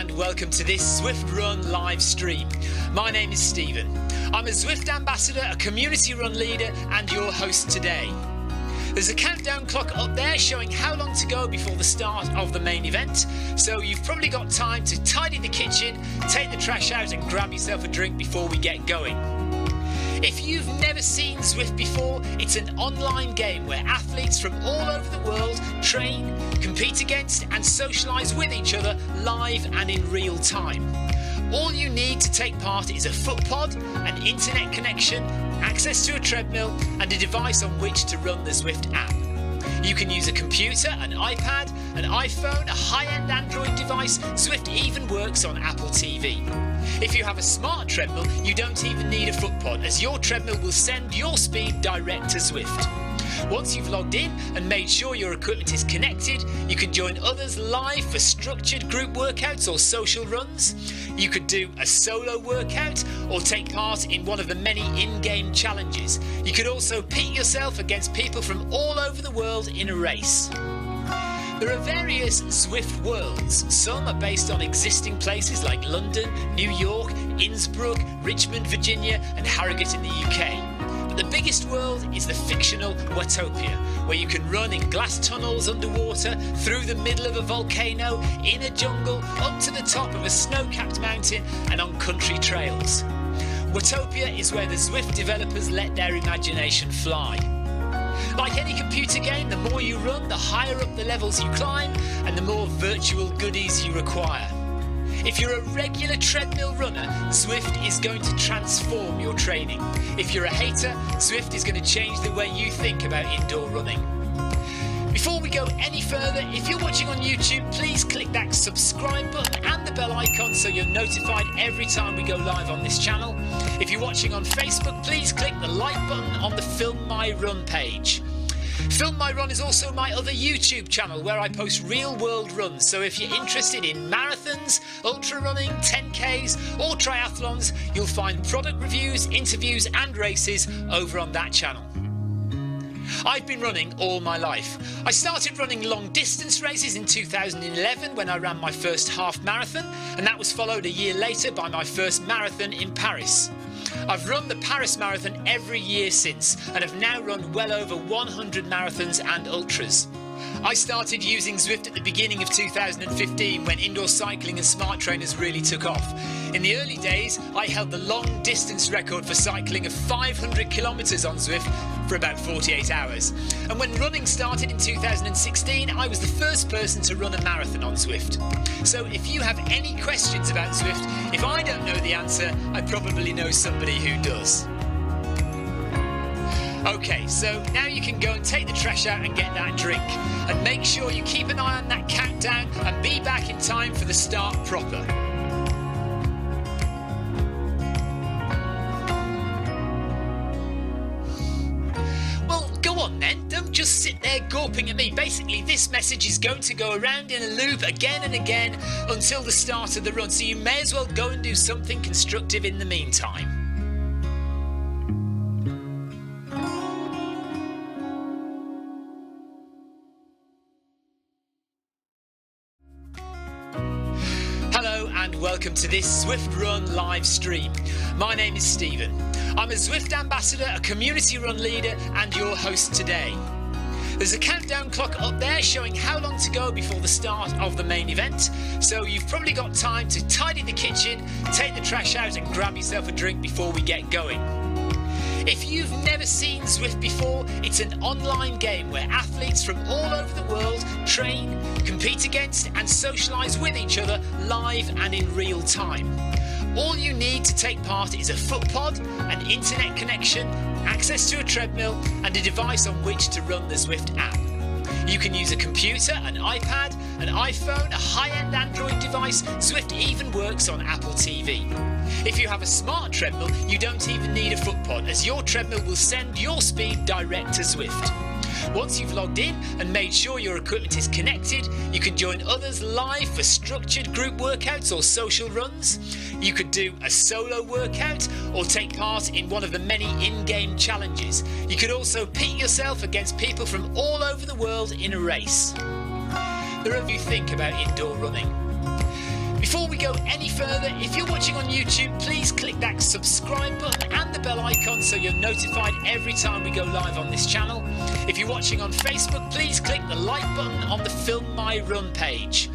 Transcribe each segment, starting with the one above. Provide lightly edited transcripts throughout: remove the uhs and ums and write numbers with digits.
and welcome to this Zwift Run live stream. My name is Stephen. I'm a Zwift ambassador, a community run leader and your host today. There's a countdown clock up there showing how long to go before the start of the main event, so you've probably got time to tidy the kitchen, take the trash out and grab yourself a drink before we get going. If you've never seen Zwift before, it's an online game where athletes from all over the world train, compete against and socialise with each other live and in real time. All you need to take part is a foot pod, an internet connection, access to a treadmill and a device on which to run the Zwift app. You can use a computer, an iPad, an iPhone, a high-end Android device. Zwift even works on Apple TV. If you have a smart treadmill, you don't even need a foot pod, as your treadmill will send your speed direct to Zwift. Once you've logged in and made sure your equipment is connected, you can join others live for structured group workouts or social runs. You could do a solo workout or take part in one of the many in-game challenges. You could also pit yourself against people from all over the world in a race. There are various Zwift worlds. Some are based on existing places like London, New York, Innsbruck, Richmond, Virginia and Harrogate in the UK. But the biggest world is the fictional Watopia, where you can run in glass tunnels underwater, through the middle of a volcano, in a jungle, up to the top of a snow-capped mountain and on country trails. Watopia is where the Zwift developers let their imagination fly. Like any computer game, the more you run, the higher up the levels you climb and the more virtual goodies you require. If you're a regular treadmill runner, Zwift is going to transform your training. If you're a hater, Zwift is going to change the way you think about indoor running. Before we go any further, if you're watching on YouTube, please click that subscribe button and the bell icon so you're notified every time we go live on this channel. If you're watching on Facebook, please click the like button on the Film My Run page. Film My Run is also my other YouTube channel where I post real world runs, so if you're interested in marathons, ultra running, 10Ks or triathlons, you'll find product reviews, interviews and races over on that channel. I've been running all my life. I started running long distance races in 2011 when I ran my first half marathon, and that was followed a year later by my first marathon in Paris. I've run the Paris Marathon every year since and have now run well over 100 marathons and ultras. I started using Zwift at the beginning of 2015 when indoor cycling and smart trainers really took off. In the early days, I held the long distance record for cycling of 500 kilometres on Zwift for about 48 hours. And when running started in 2016, I was the first person to run a marathon on Zwift. So if you have any questions about Zwift, if I don't know the answer, I probably know somebody who does. Okay, so now you can go and take the trash out and get that drink. And make sure you keep an eye on that countdown and be back in time for the start proper. Well, go on then, don't just sit there gawping at me. Basically, this message is going to go around in a loop again and again until the start of the run, so you may as well go and do something constructive in the meantime. Hello and welcome to this Zwift Run live stream. My name is Stephen. I'm a Zwift ambassador, a community run leader and your host today. There's a countdown clock up there showing how long to go before the start of the main event, so you've probably got time to tidy the kitchen, take the trash out and grab yourself a drink before we get going. If you've never seen Zwift before, it's an online game where athletes from all over the world train, compete against and socialise with each other live and in real time. All you need to take part is a foot pod, an internet connection, access to a treadmill and a device on which to run the Zwift app. You can use a computer, an iPad, an iPhone, a high-end Android device. Zwift even works on Apple TV. If you have a smart treadmill, you don't even need a foot pod, as your treadmill will send your speed direct to Zwift. Once you've logged in and made sure your equipment is connected, you can join others live for structured group workouts or social runs. You could do a solo workout or take part in one of the many in-game challenges. You could also pit yourself against people from all over the world in a race. The review think about indoor running. Before we go any further, if you're watching on YouTube, please click that subscribe button and the bell icon so you're notified every time we go live on this channel. If you're watching on Facebook, please click the like button on the Film My Run page.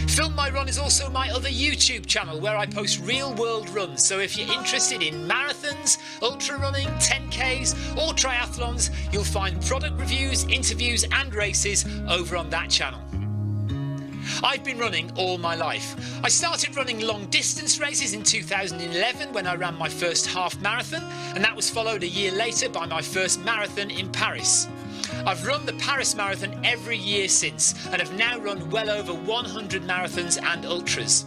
Film My Run is also my other YouTube channel where I post real world runs, so if you're interested in marathons, ultra running, 10Ks or triathlons, you'll find product reviews, interviews and races over on that channel. I've been running all my life. I started running long distance races in 2011 when I ran my first half marathon, and that was followed a year later by my first marathon in Paris. I've run the Paris Marathon every year since and have now run well over 100 marathons and ultras.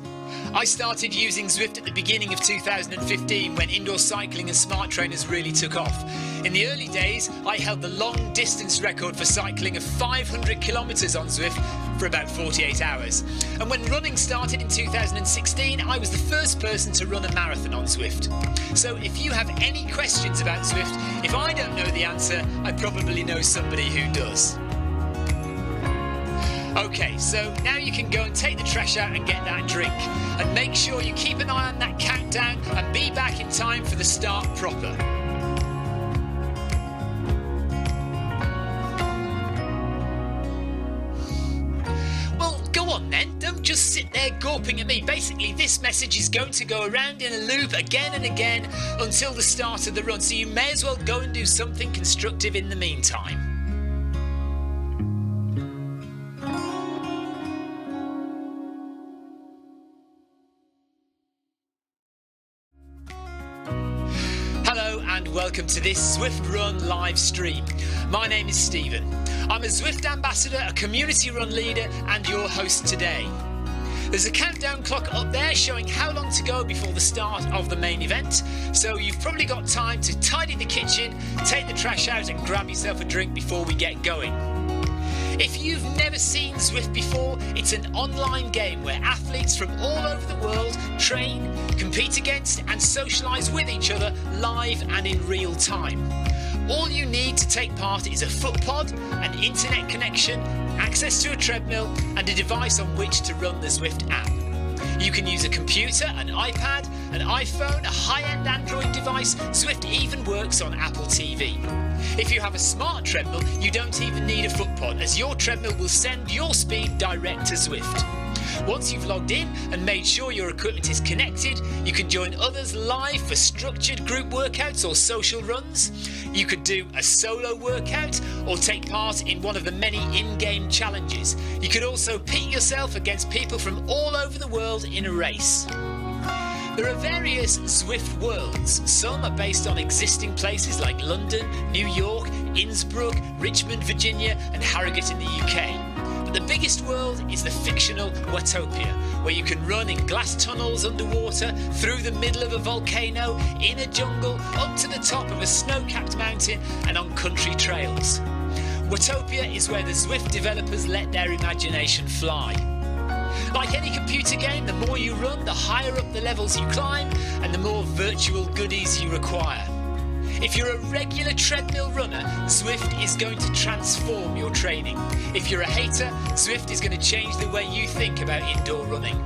I started using Zwift at the beginning of 2015 when indoor cycling and smart trainers really took off. In the early days, I held the long distance record for cycling of 500 kilometres on Zwift for about 48 hours. And when running started in 2016, I was the first person to run a marathon on Zwift. So if you have any questions about Zwift, if I don't know the answer, I probably know somebody who does. Okay, so now you can go and take the trash out and get that drink. And make sure you keep an eye on that countdown and be back in time for the start proper. Well, go on then, don't just sit there gawping at me. Basically, this message is going to go around in a loop again and again until the start of the run, so you may as well go and do something constructive in the meantime. And welcome to this Zwift Run live stream. My name is Stephen. I'm a Zwift ambassador, a community run leader and your host today. There's a countdown clock up there showing how long to go before the start of the main event, so you've probably got time to tidy the kitchen, take the trash out and grab yourself a drink before we get going. If you've never seen Zwift before, it's an online game where athletes from all over the world train, compete against and socialise with each other live and in real time. All you need to take part is a foot pod, an internet connection, access to a treadmill and a device on which to run the Zwift app. You can use a computer, an iPad, an iPhone, a high-end Android device. Zwift even works on Apple TV. If you have a smart treadmill, you don't even need a foot pod, as your treadmill will send your speed direct to Zwift. Once you've logged in and made sure your equipment is connected, you can join others live for structured group workouts or social runs. You could do a solo workout or take part in one of the many in-game challenges. You could also pit yourself against people from all over the world in a race. There are various Zwift worlds. Some are based on existing places like London, New York, Innsbruck, Richmond, Virginia and Harrogate in the UK. But the biggest world is the fictional Watopia, where you can run in glass tunnels underwater, through the middle of a volcano, in a jungle, up to the top of a snow-capped mountain and on country trails. Watopia is where the Zwift developers let their imagination fly. Like any computer game, the more you run, the higher up the levels you climb and the more virtual goodies you require. If you're a regular treadmill runner, Zwift is going to transform your training. If you're a hater, Zwift is going to change the way you think about indoor running.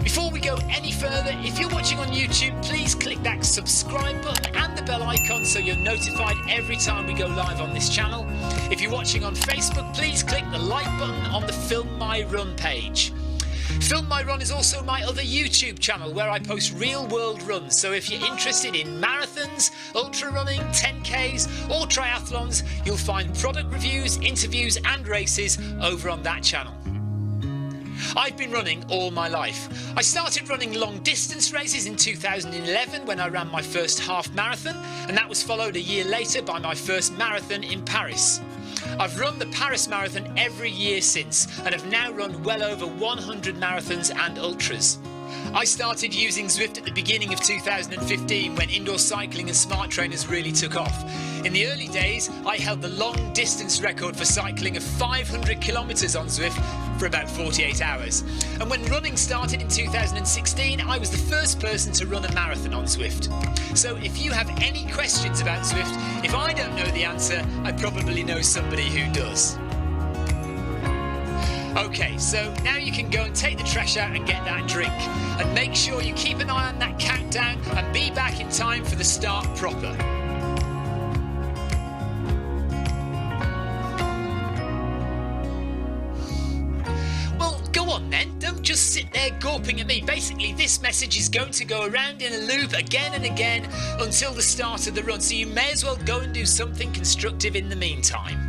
Before we go any further, if you're watching on YouTube, please click that subscribe button and the bell icon so you're notified every time we go live on this channel. If you're watching on Facebook, please click the like button on the Film My Run page. Film My Run is also my other YouTube channel where I post real world runs, so if you're interested in marathons, ultra running, 10Ks or triathlons, you'll find product reviews, interviews and races over on that channel. I've been running all my life. I started running long distance races in 2011 when I ran my first half marathon, and that was followed a year later by my first marathon in Paris. I've run the Paris Marathon every year since and have now run well over 100 marathons and ultras. I started using Zwift at the beginning of 2015 when indoor cycling and smart trainers really took off. In the early days, I held the long distance record for cycling of 500 kilometres on Zwift for about 48 hours. And when running started in 2016, I was the first person to run a marathon on Zwift. So if you have any questions about Zwift, if I don't know the answer, I probably know somebody who does. Okay, so now you can go and take the trash out and get that drink. And make sure you keep an eye on that countdown and be back in time for the start proper. Don't just sit there gawping at me. Basically, this message is going to go around in a loop again and again until the start of the run, so you may as well go and do something constructive in the meantime.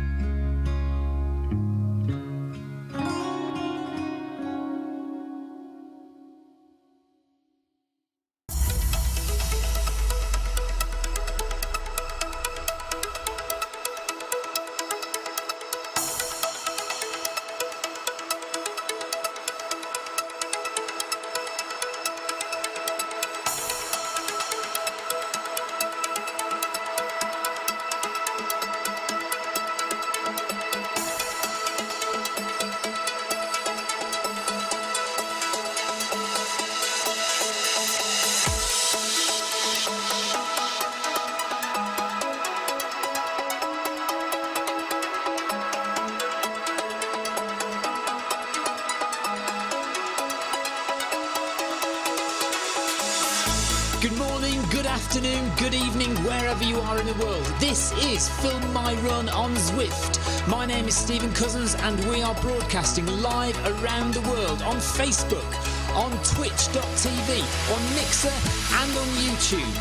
Good morning, good afternoon, good evening, wherever you are in the world. This is Film My Run on Zwift. My name is Stephen Cousins and we are broadcasting live around the world on Facebook, on twitch.tv, on Mixer and on YouTube.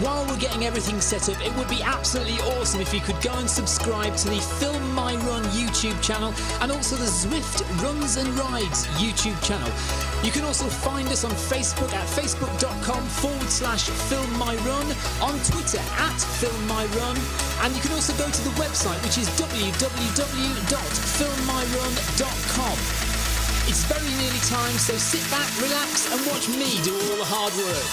While we're getting everything set up, it would be absolutely awesome if you could go and subscribe to the Film My Run YouTube channel and also the Zwift Runs and Rides YouTube channel. You can also find us on Facebook at facebook.com/FilmMyRun, on Twitter at FilmMyRun, and you can also go to the website, which is www.filmmyrun.com. It's very nearly time, so sit back, relax, and watch me do all the hard work.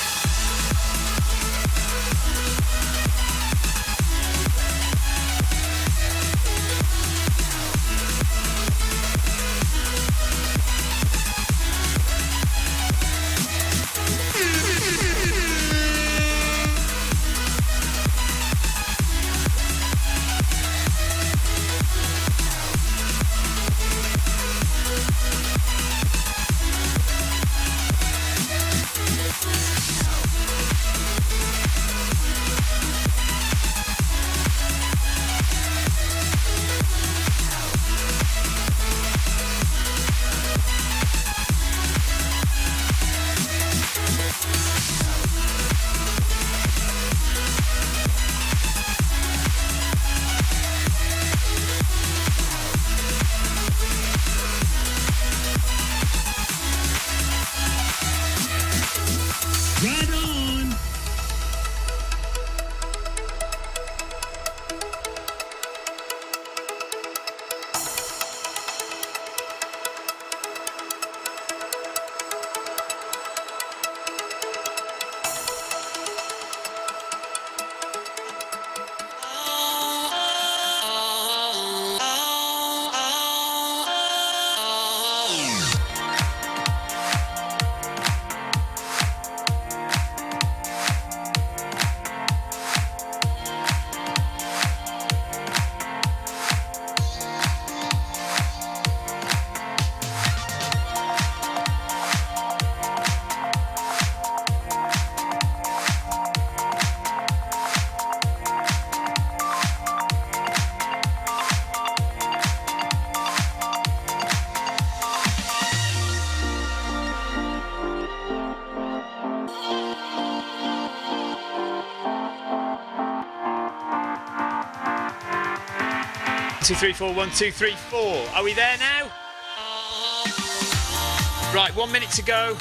Right on! 2, 3, 4, 1, 2, 3, 4. Are we there now? Right, 1 minute to go.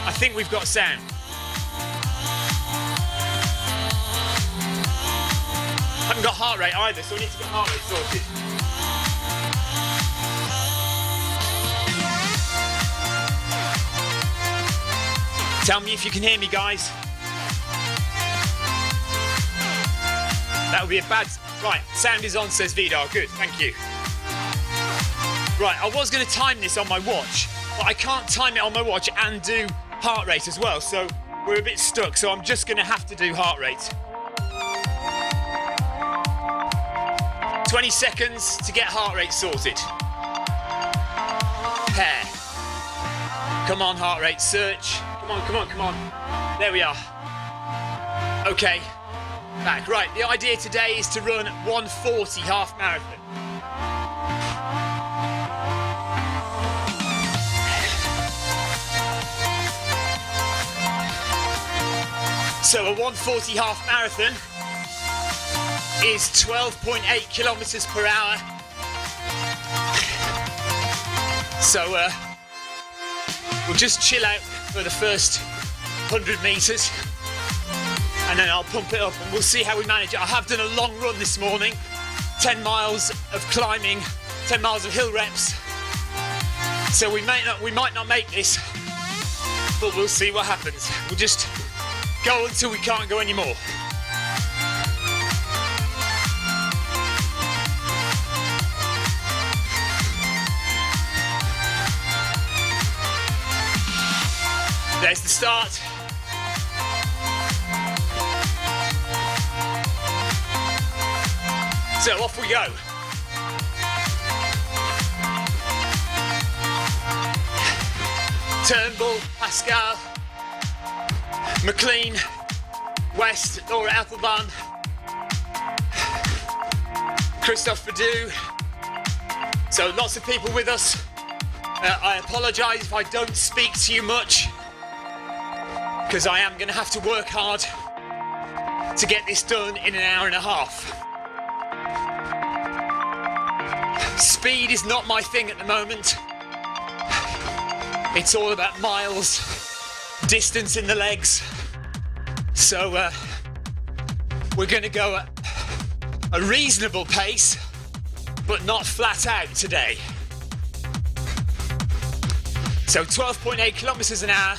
I think we've got sound. Haven't got heart rate either, so we need to get heart rate sorted. Tell me if you can hear me, guys. That would be a bad... Right, sound is on, says Vidar. Good, thank you. Right, I was going to time this on my watch, but I can't time it on my watch and do heart rate as well, so we're a bit stuck, so I'm just going to have to do heart rate. 20 seconds to get heart rate sorted. pair. Come on, heart rate, search. Come on, come on, come on. There we are. Okay, back. Right, the idea today is to run 1:40 half marathon. So a 1:40 half marathon is 12.8 kilometers per hour. So we'll just chill out for the first 100 meters and then I'll pump it up and we'll see how we manage it. I have done a long run this morning, 10 miles of climbing, 10 miles of hill reps. So we might not make this, but we'll see what happens. We'll just go until we can't go anymore. There's the start. So off we go. Turnbull, Pascal, McLean, West, Laura Applebaum, Christophe Badou. So lots of people with us. I apologise if I don't speak to you much, because I am going to have to work hard to get this done in an hour and a half. Speed is not my thing at the moment. It's all about miles, distance in the legs. So we're going to go at a reasonable pace, but not flat out today. So 12.8 kilometers an hour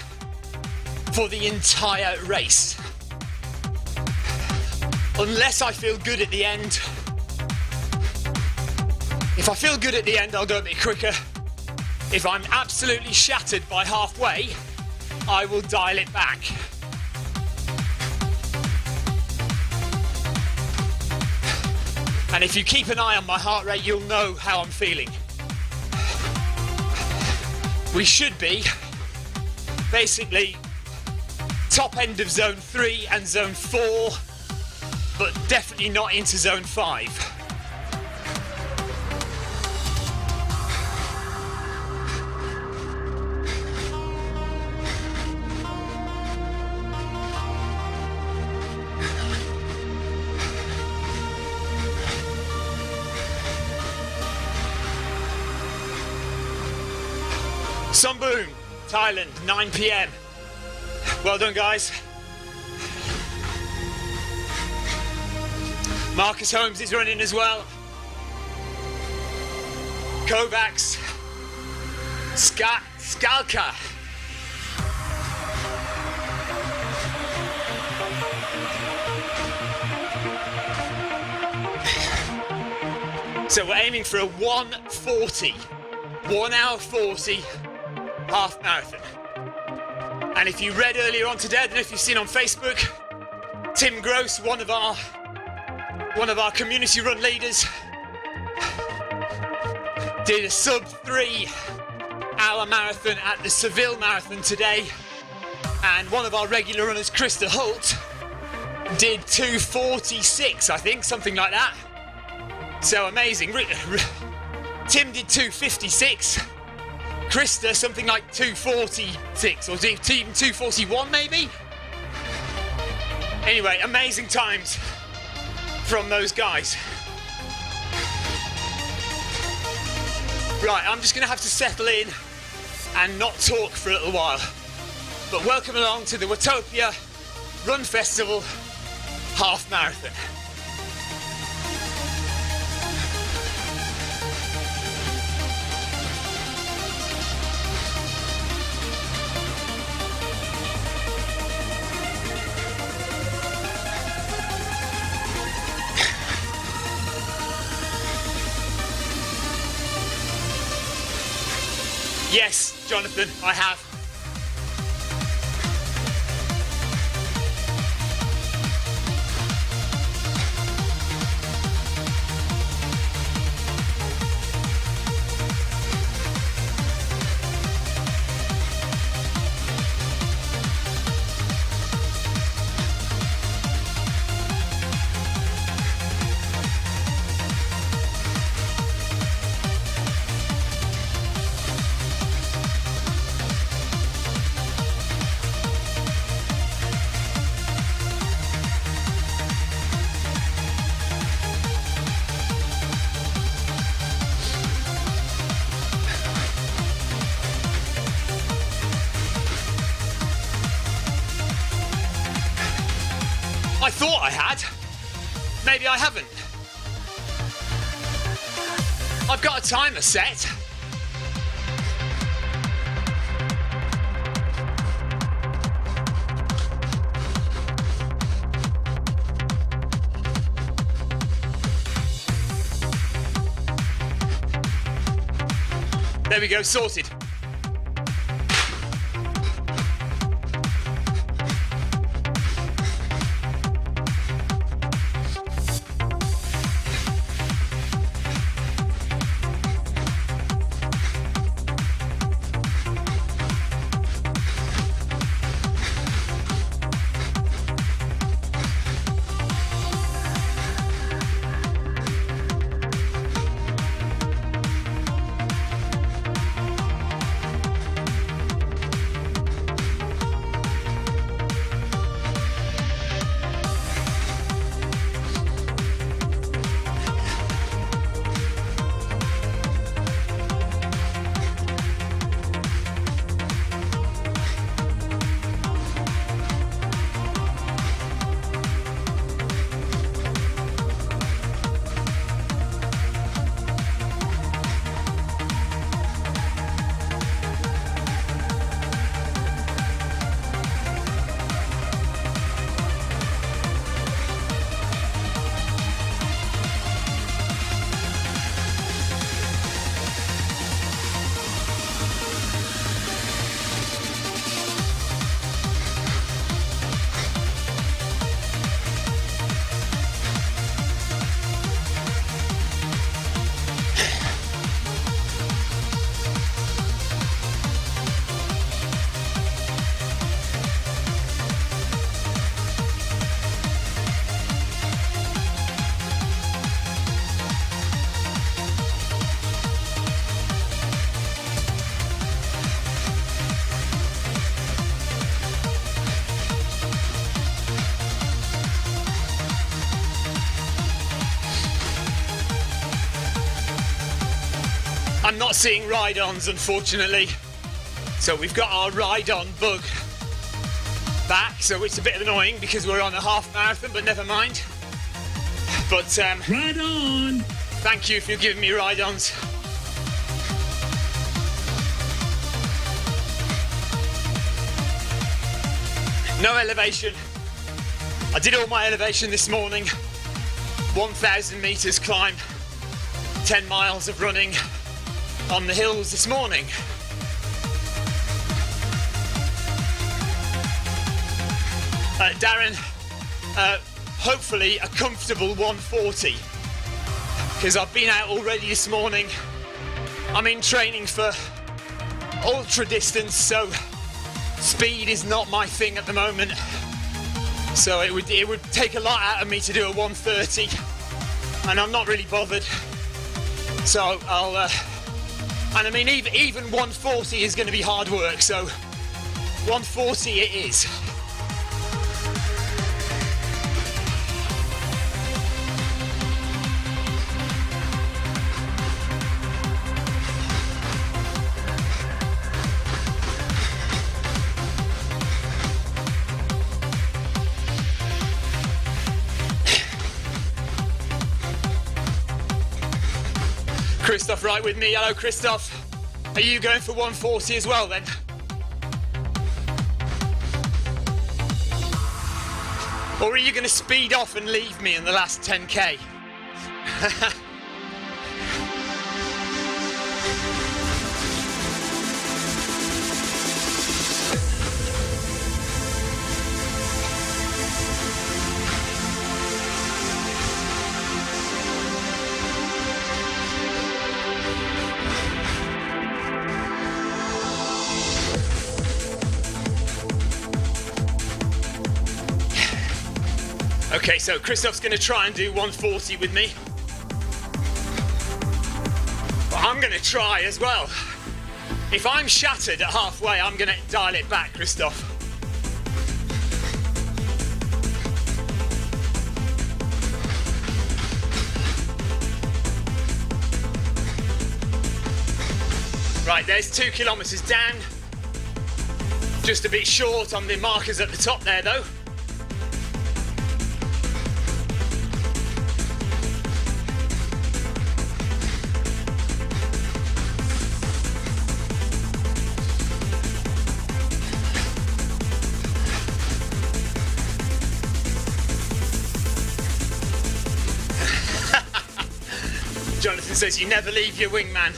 for the entire race. Unless I feel good at the end. If I feel good at the end, I'll go a bit quicker. If I'm absolutely shattered by halfway, I will dial it back. And if you keep an eye on my heart rate, you'll know how I'm feeling. We should be basically top end of zone 3 and zone 4, but definitely not into zone 5. Sumboon, Thailand, 9 p.m. Well done, guys. Marcus Holmes is running as well. Kovacs, Skalka. So we're aiming for a 1:40, 1 hour 40 half marathon. And if you read earlier on today, I don't know if you've seen on Facebook, Tim Gross, one of our community run leaders, did a sub 3 hour marathon at the Seville Marathon today. And one of our regular runners, Krista Holt, did 2:46, I think, something like that. So amazing. Tim did 2:56. Krista, something like 2:46 or even 2:41 maybe. Anyway, amazing times from those guys. Right, I'm just going to have to settle in and not talk for a little while. But welcome along to the Watopia Run Festival Half Marathon. Yes, Jonathan, I have. maybe I haven't. I've got a timer set. There we go, sorted. I'm not seeing ride-ons, unfortunately. So we've got our ride-on bug back, so it's a bit annoying because we're on a half marathon, but never mind. But ride on! Thank you for giving me ride-ons. No elevation. I did all my elevation this morning. 1,000 meters climb, 10 miles of running on the hills this morning. Darren, hopefully a comfortable 140, because I've been out already this morning. I'm in training for ultra distance, so speed is not my thing at the moment. So it would take a lot out of me to do a 130, and I'm not really bothered. So and I mean even 140 is going to be hard work. So 140 it is. Christoph right with me. Hello, Christoph. Are you going for 140 as well then? Or are you going to speed off and leave me in the last 10k? Okay, so Christoph's going to try and do 140 with me. But I'm going to try as well. If I'm shattered at halfway, I'm going to dial it back, Christoph. Right, there's 2 kilometres down. Just a bit short on the markers at the top there, though. Jonathan says you never leave your wingman.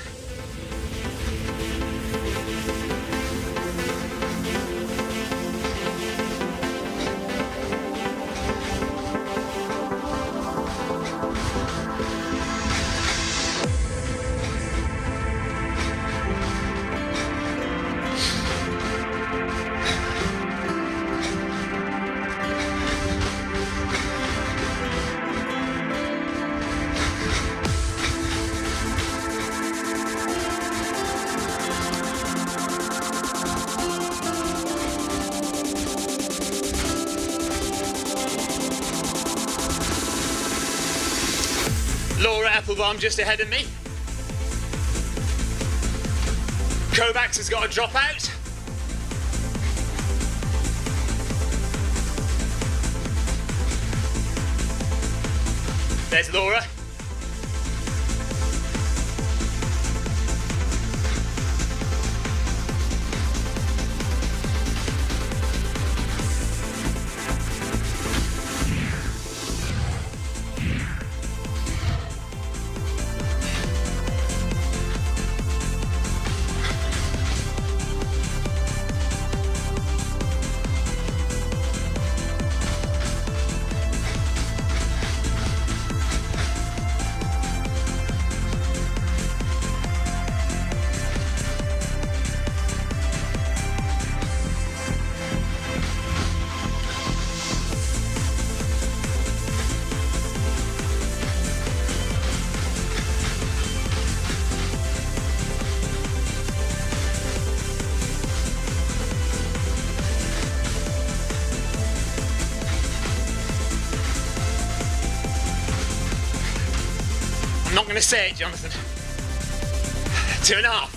Laura Applebaum just ahead of me. Kovacs has got a drop out. There's Laura. I'm not going to say it, Jonathan. 2.5.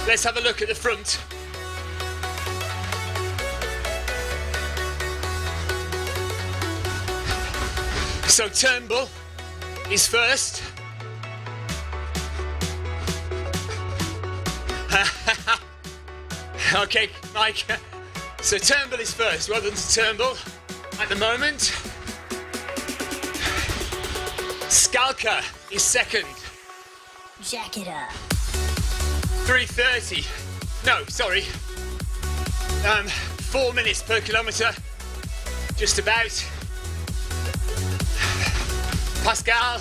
Let's have a look at the front. So Turnbull is first. Okay, Mike. So Turnbull is first. Well done to Turnbull at the moment. Skalka is second. Jack it up. 3:30. No, sorry. 4 minutes per kilometre. Just about. Pascal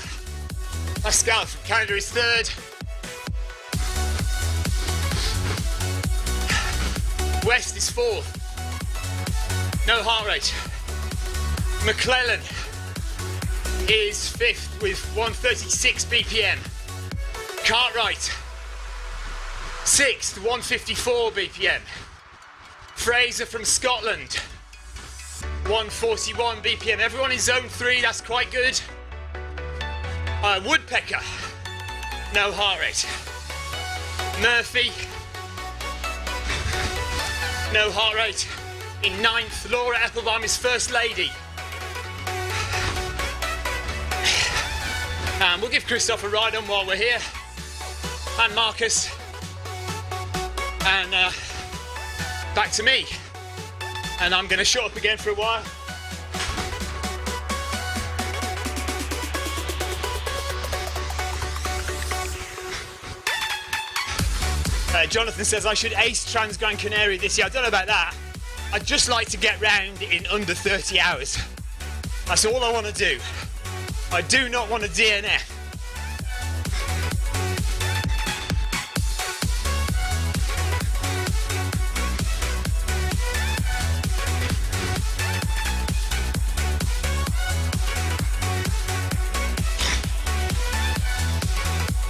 from Canada is third. West is fourth. No heart rate. McClellan is fifth with 136 BPM. Cartwright, sixth, 154 BPM. Fraser from Scotland, 141 BPM. Everyone in zone 3, that's quite good. Woodpecker no heart rate. Murphy, no heart rate. In 9th, Laura Applebaum is First Lady. And we'll give Christoph a ride on while we're here. And Marcus. And back to me. And I'm going to shut up again for a while. Jonathan says I should ace Trans Gran Canaria this year. I don't know about that. I'd just like to get round in under 30 hours. That's all I want to do. I do not want a DNF.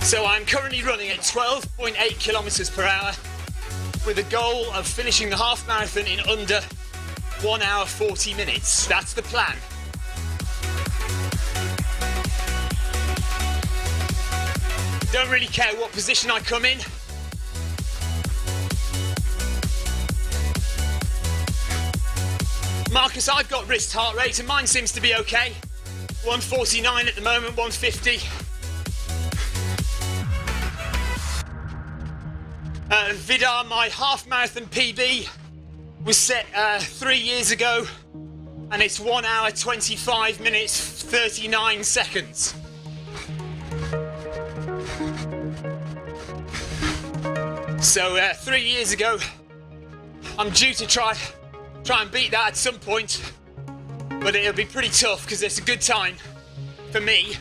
So I'm currently running at 12.8 kilometers per hour with a goal of finishing the half marathon in under 1 hour 40 minutes. That's the plan. Don't really care what position I come in. Marcus, I've got wrist heart rate and mine seems to be okay. 149 at the moment, 150. Vidar, my half marathon PB was set 3 years ago and it's 1 hour 25 minutes 39 seconds. So 3 years ago, I'm due to try and beat that at some point, but it'll be pretty tough because it's a good time for me.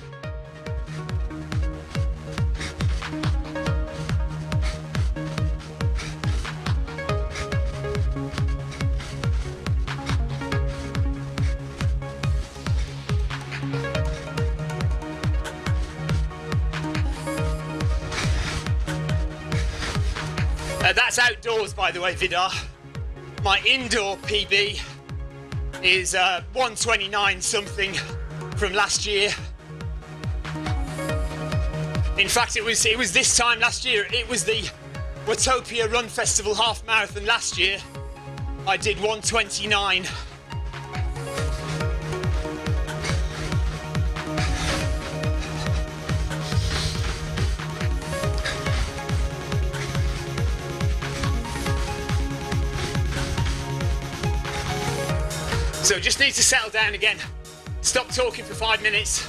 That's outdoors, by the way, Vidar. My indoor PB is 129 something from last year. In fact, it was this time last year. It was the Watopia Run Festival half marathon last year. I did 129. So just need to settle down again. Stop talking for 5 minutes.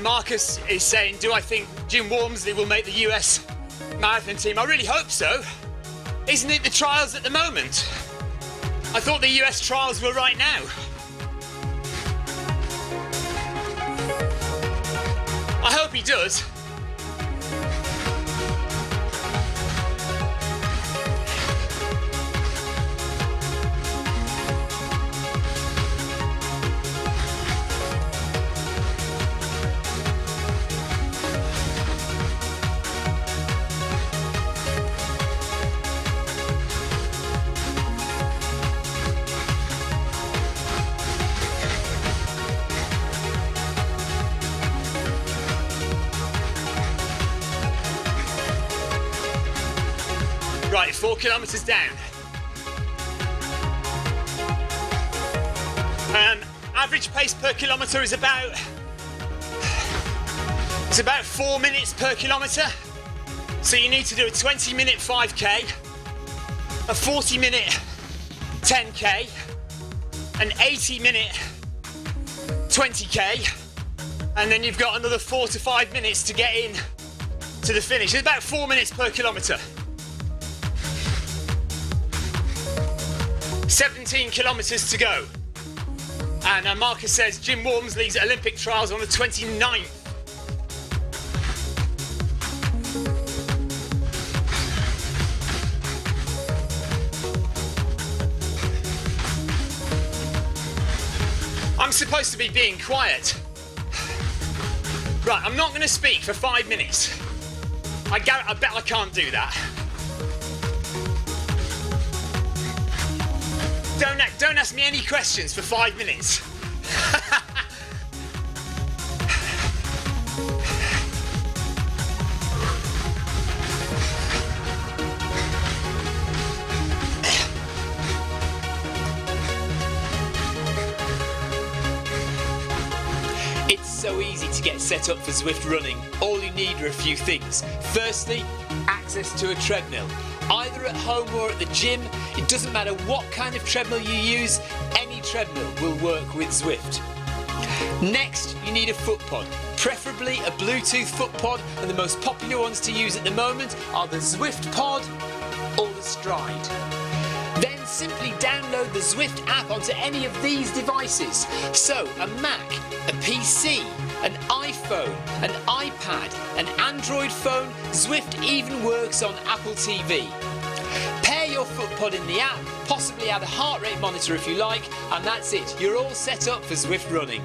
Marcus is saying, do I think Jim Walmsley will make the US marathon team? I really hope so. Isn't it the trials at the moment? I thought the US trials were right now. I hope he does. Right, 4 kilometres down. Average pace per kilometre is about 4 minutes per kilometre. So you need to do a 20-minute 5k, a 40-minute 10k, an 80-minute 20k, and then you've got another 4 to 5 minutes to get in to the finish. It's about 4 minutes per kilometre. 17 kilometres to go. And Marcus says Jim Walmsley's Olympic trials on the 29th. I'm supposed to be being quiet. Right, I'm not going to speak for 5 minutes. I bet I can't do that. Don't ask me any questions for 5 minutes. It's so easy to get set up for Zwift running. All you need are a few things. Firstly, access to a treadmill. Either at home or at the gym, it doesn't matter what kind of treadmill you use, any treadmill will work with Zwift. Next, you need a foot pod, preferably a Bluetooth foot pod, and the most popular ones to use at the moment are the Zwift Pod or the Stride. Then simply download the Zwift app onto any of these devices. So a Mac, a PC, an iPhone, an iPad, an Android phone, Zwift even works on Apple TV. Pair your footpod in the app, possibly add a heart rate monitor if you like, and that's it. You're all set up for Zwift running.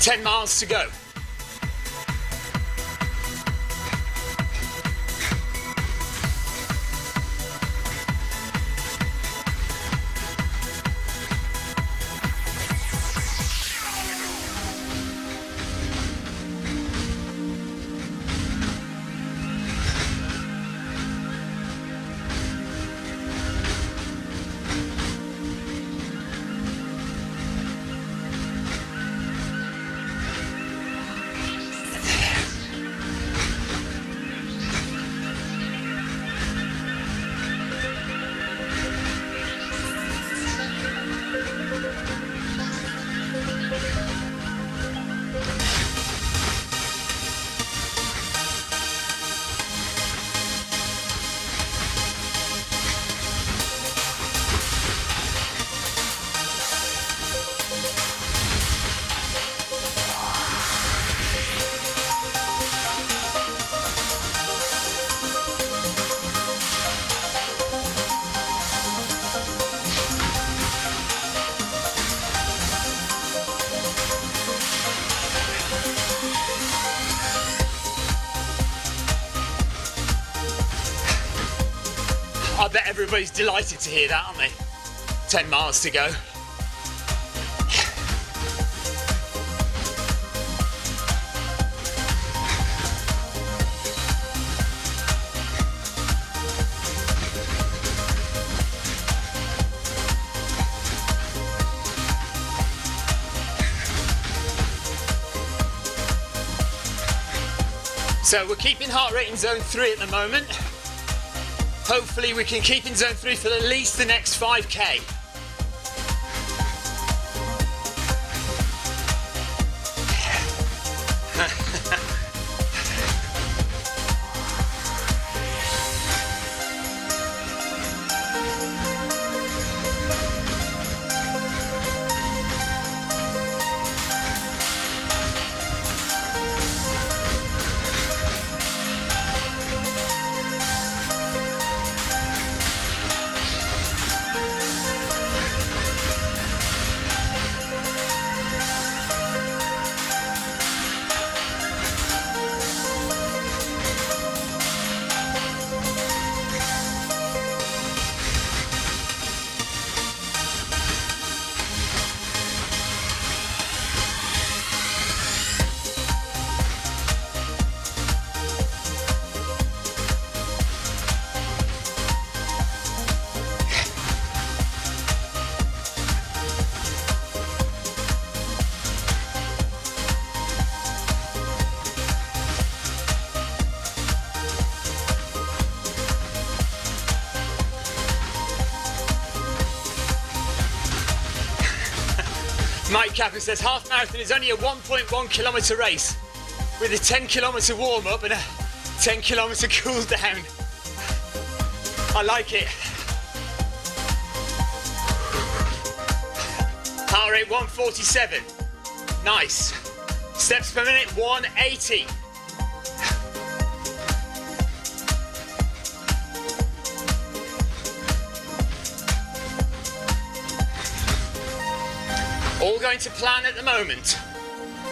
"10 miles to go." bet everybody's delighted to hear that, aren't they? 10 miles to go. So we're keeping heart rate in zone 3 at the moment. Hopefully we can keep in zone 3 for at least the next 5k. Mike Kappa says half marathon is only a 1.1 kilometre race with a 10 kilometre warm up and a 10 kilometre cool down. I like it. Heart rate 147. Nice. Steps per minute 180. All going to plan at the moment.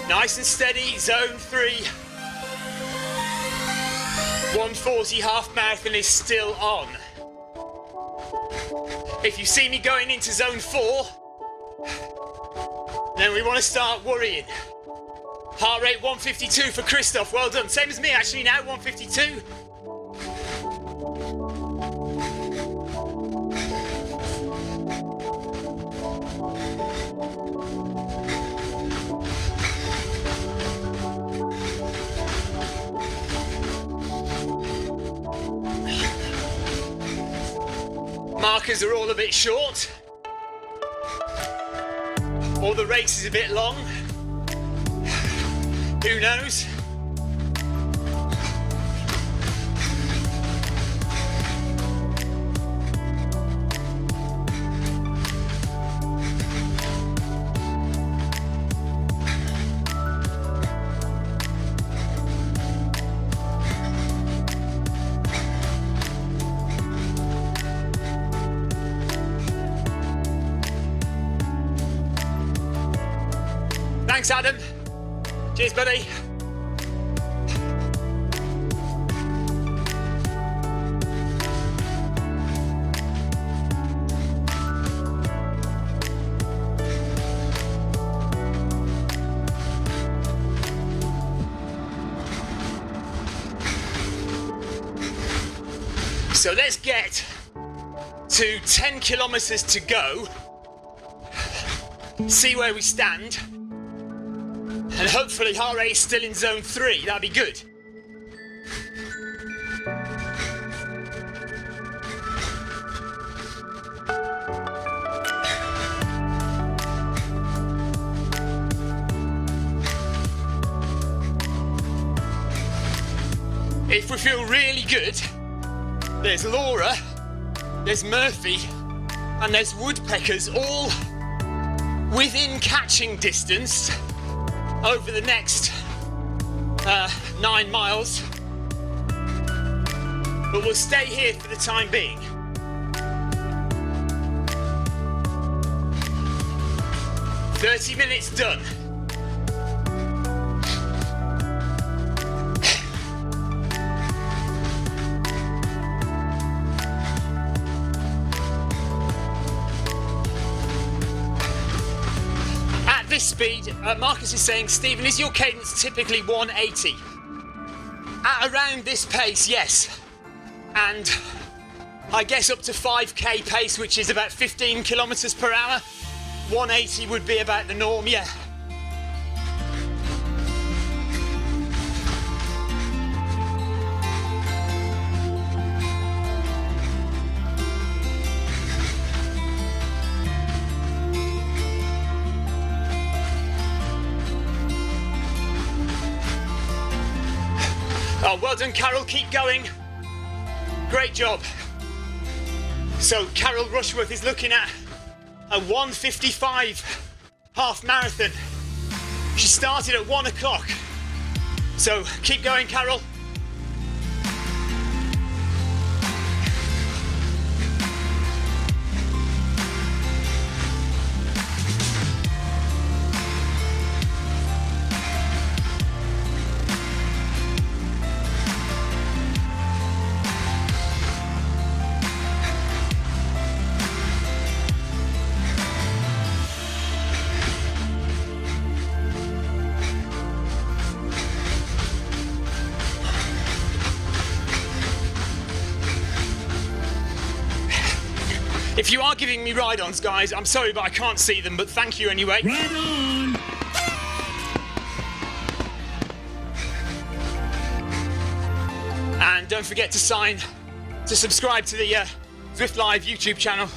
Nice and steady, zone 3. 140 half marathon is still on. If you see me going into zone 4, then we want to start worrying. Heart rate 152 for Christoph, well done. Same as me actually now, 152. Markers are all a bit short, or the race is a bit long, who knows? Thanks, Adam. Cheers, buddy. So let's get to 10 kilometers to go, see where we stand. And hopefully heart rate is still in zone 3, that'd be good. If we feel really good, there's Laura, there's Murphy, and there's woodpeckers all within catching distance over the next 9 miles, but we'll stay here for the time being. "30 minutes done. speed. Marcus is saying, Stephen, is your cadence typically 180? At around this pace, yes. And I guess up to 5k pace, which is about 15 kilometers per hour. 180 would be about the norm, yeah. Oh, well done, Carol. Keep going. Great job. So Carol Rushworth is looking at a 1:55 half marathon. She started at 1 o'clock. So keep going, Carol. If you are giving me ride-ons, guys, I'm sorry, but I can't see them, but thank you anyway. Ride on! And don't forget to subscribe to the Zwift Live YouTube channel.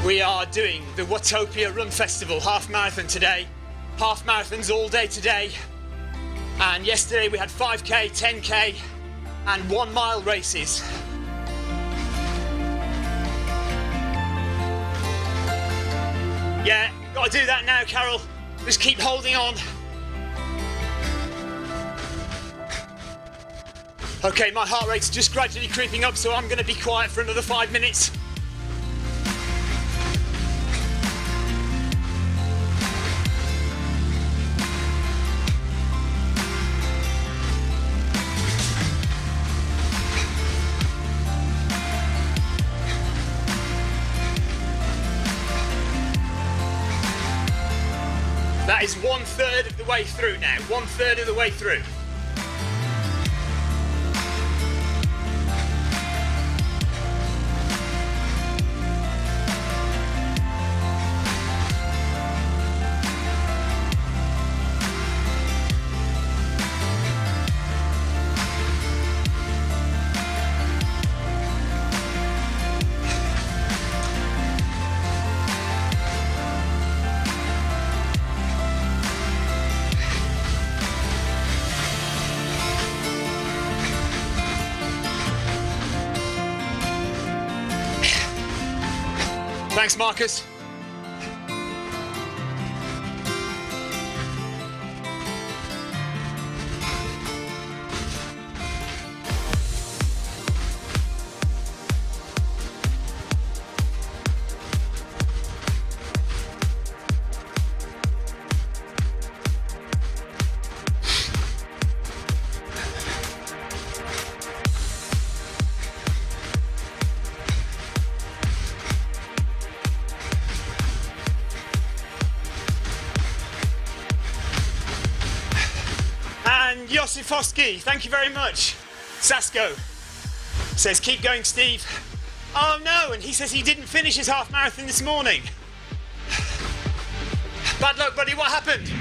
We are doing the Watopia Run Festival half marathon today. Half marathons all day today. And yesterday we had 5k, 10k and 1 mile races. Yeah, gotta do that now, Carol. Just keep holding on. Okay, my heart rate's just gradually creeping up, so I'm gonna be quiet for another 5 minutes. That is 1/3 of the way through now. 1/3 of the way through. Thanks, Marcus. Josifowski, thank you very much. Sasko says, keep going, Steve. Oh no, and he says he didn't finish his half marathon this morning. Bad luck, buddy, what happened?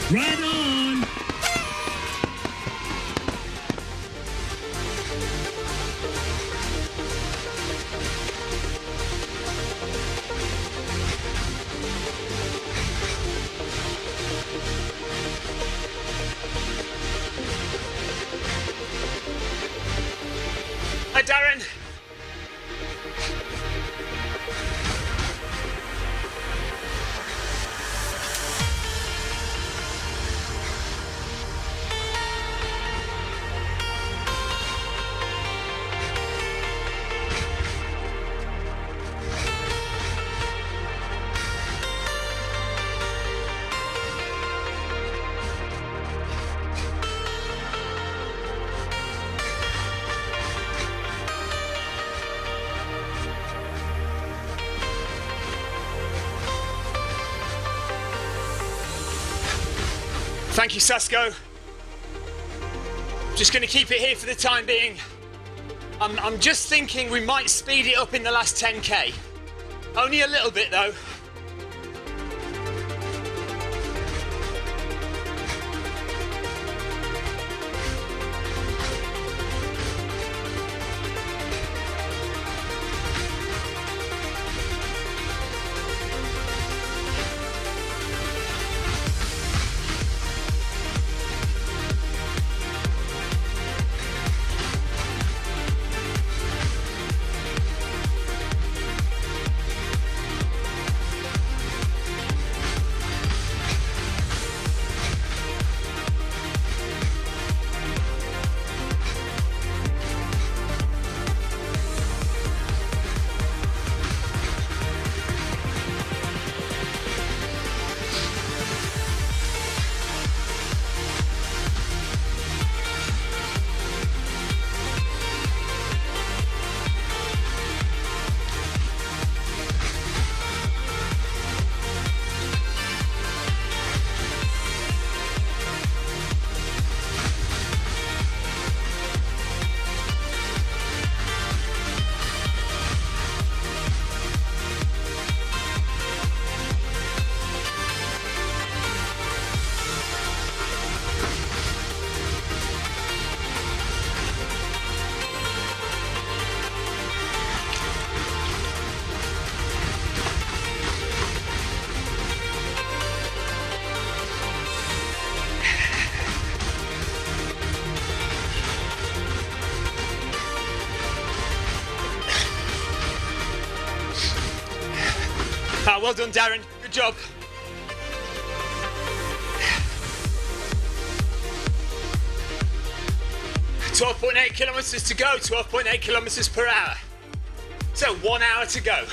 Right on! Hi, Darren. Thank you, Sasko. Just going to keep it here for the time being. I'm just thinking we might speed it up in the last 10k. Only a little bit though. Ah, well done, Darren. Good job. .8 kilometres to go, 12.8 kilometres per hour. So 1 hour to go.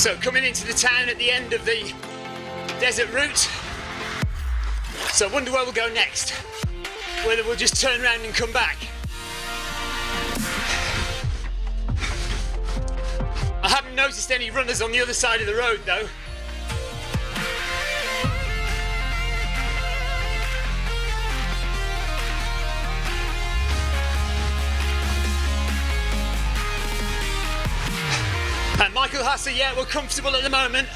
So coming into the town at the end of the desert route. So I wonder where we'll go next. Whether we'll just turn around and come back. I haven't noticed any runners on the other side of the road though. And Michael Hasser, yeah, we're comfortable at the moment.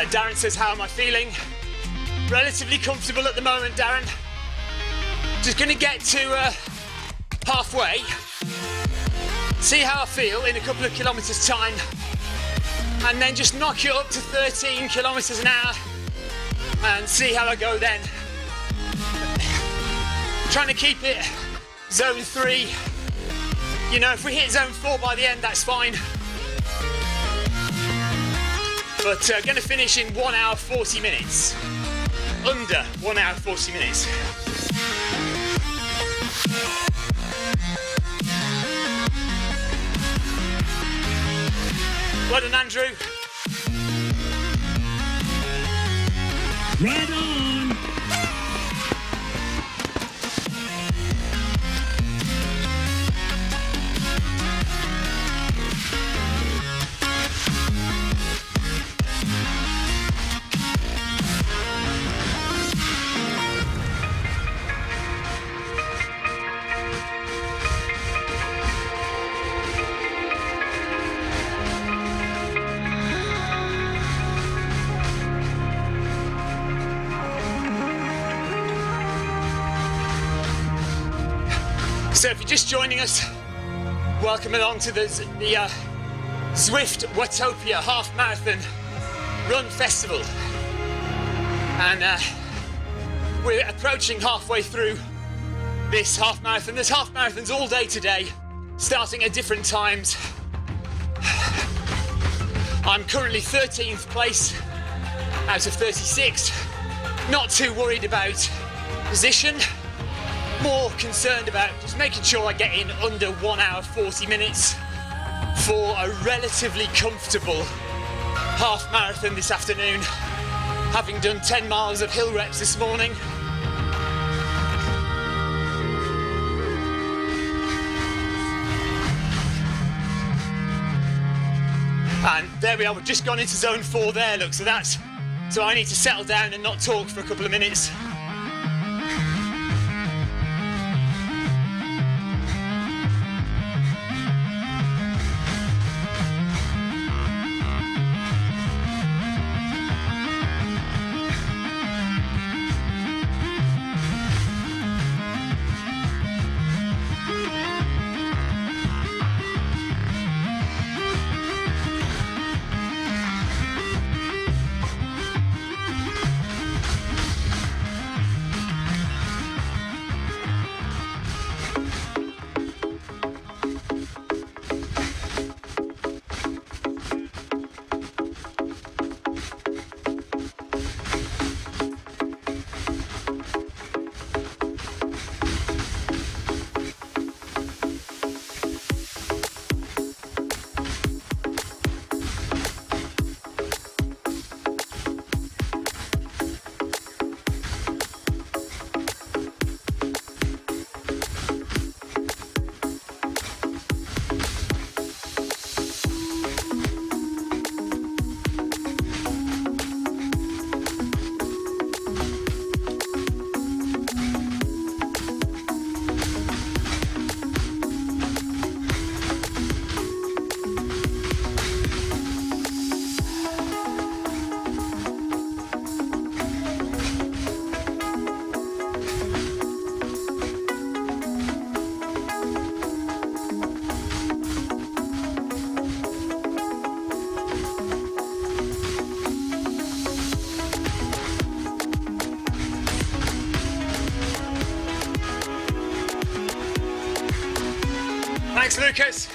Darren says, how am I feeling? Relatively comfortable at the moment, Darren. Just gonna get to halfway, see how I feel in a couple of kilometres time, and then just knock it up to 13 kilometres an hour and see how I go then. Trying to keep it zone 3. You know, if we hit zone 4 by the end, that's fine. But gonna finish in 1 hour 40 minutes. Under 1 hour 40 minutes. Well done, Andrew. Right on. So if you're just joining us, welcome along to the Zwift Watopia Half Marathon Run Festival. And we're approaching halfway through this half marathon. There's half marathons all day today, starting at different times. I'm currently 13th place out of 36. Not too worried about position. More concerned about just making sure I get in under 1 hour 40 minutes for a relatively comfortable half marathon this afternoon, having done 10 miles of hill reps this morning. And there we are, we've just gone into zone 4 there, look, so I need to settle down and not talk for a couple of minutes. Thanks, Lucas.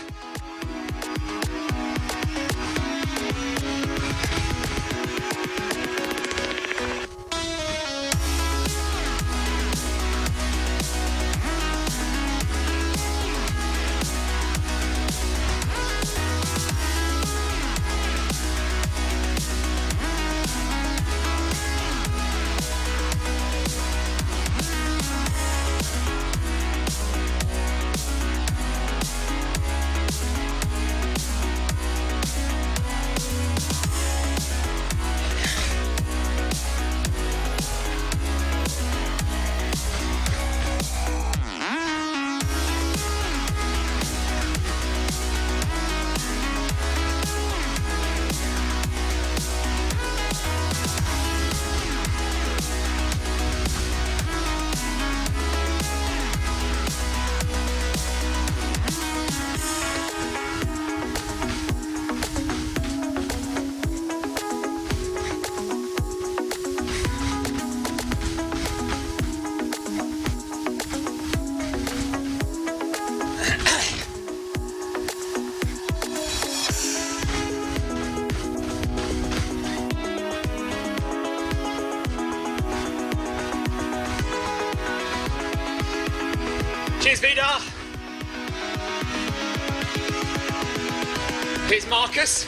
Here's Marcus.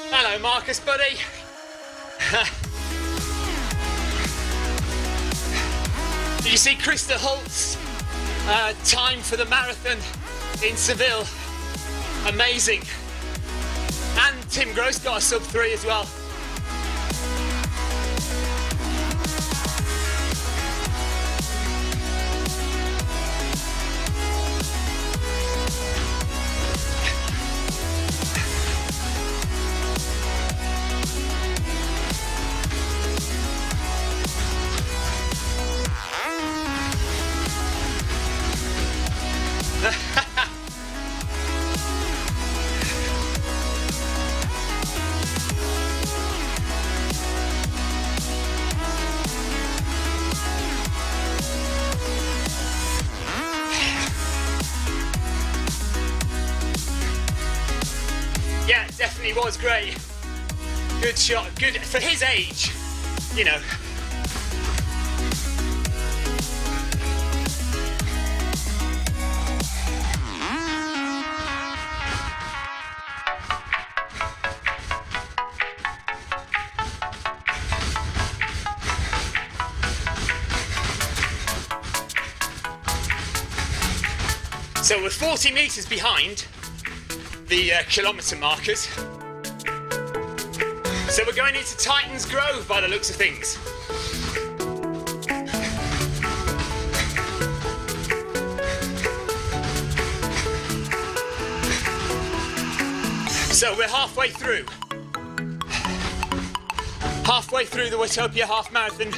Hello, Marcus, buddy. Did you see Krista Holt's time for the marathon in Seville? Amazing. And Tim Gross got a sub 3 as well. Yeah, definitely was great. Good shot, good for his age, you know. So we're 40 metres behind the kilometre markers. So we're going into Titans Grove by the looks of things. So we're halfway through. Halfway through the Watopia half marathon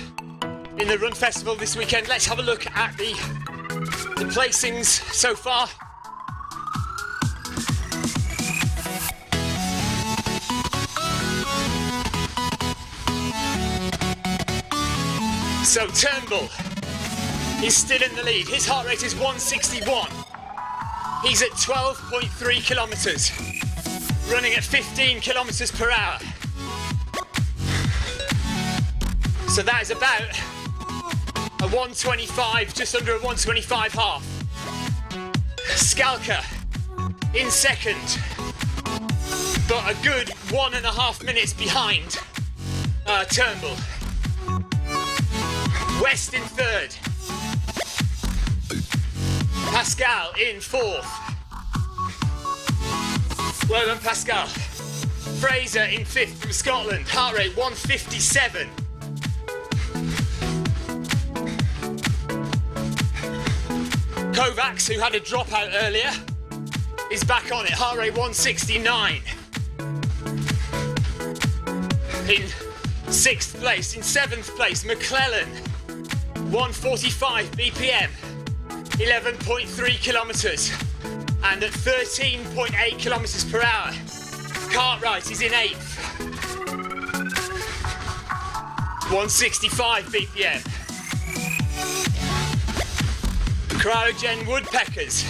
in the Run Festival this weekend. Let's have a look at the placings so far. So Turnbull, he's still in the lead. His heart rate is 161. He's at 12.3 kilometres, running at 15 kilometres per hour. So that is about a 125, just under a 125 half. Skalka in second, but a good 1.5 minutes behind Turnbull. West in third. Pascal in fourth. Well done, Pascal. Fraser in fifth from Scotland. Heart rate 157. Kovacs, who had a dropout earlier, is back on it. Heart rate 169. In sixth place. In seventh place, McClellan. 145 BPM, 11.3 kilometres, and at 13.8 kilometres per hour. Cartwright is in 8th, 165 BPM. Cryogen Woodpeckers,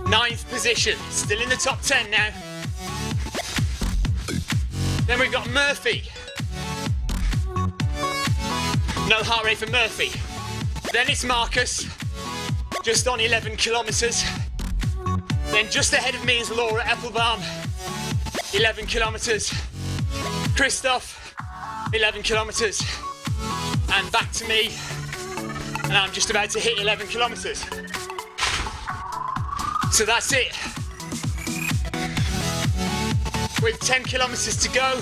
9th position, still in the top 10 now. Then we've got Murphy. No heart rate for Murphy. Then it's Marcus, just on 11 kilometres. Then just ahead of me is Laura Eppelbaum, 11 kilometres. Christoph, 11 kilometres. And back to me, and I'm just about to hit 11 kilometres. So that's it. With 10 kilometres to go,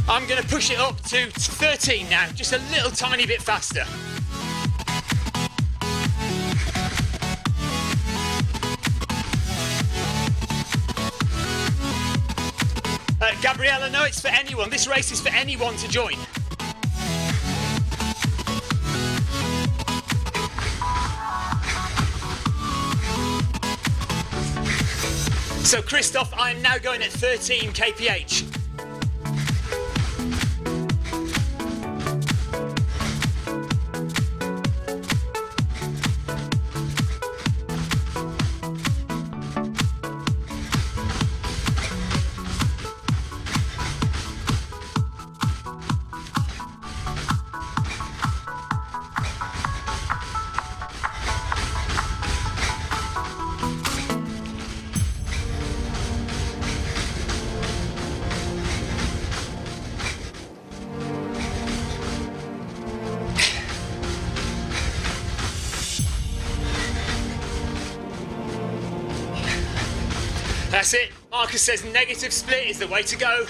I'm going to push it up to 13 now, just a little tiny bit faster. Gabriella, no, it's for anyone. This race is for anyone to join. So Christoph, I am now going at 13 kph. That's it. Marcus says negative split is the way to go.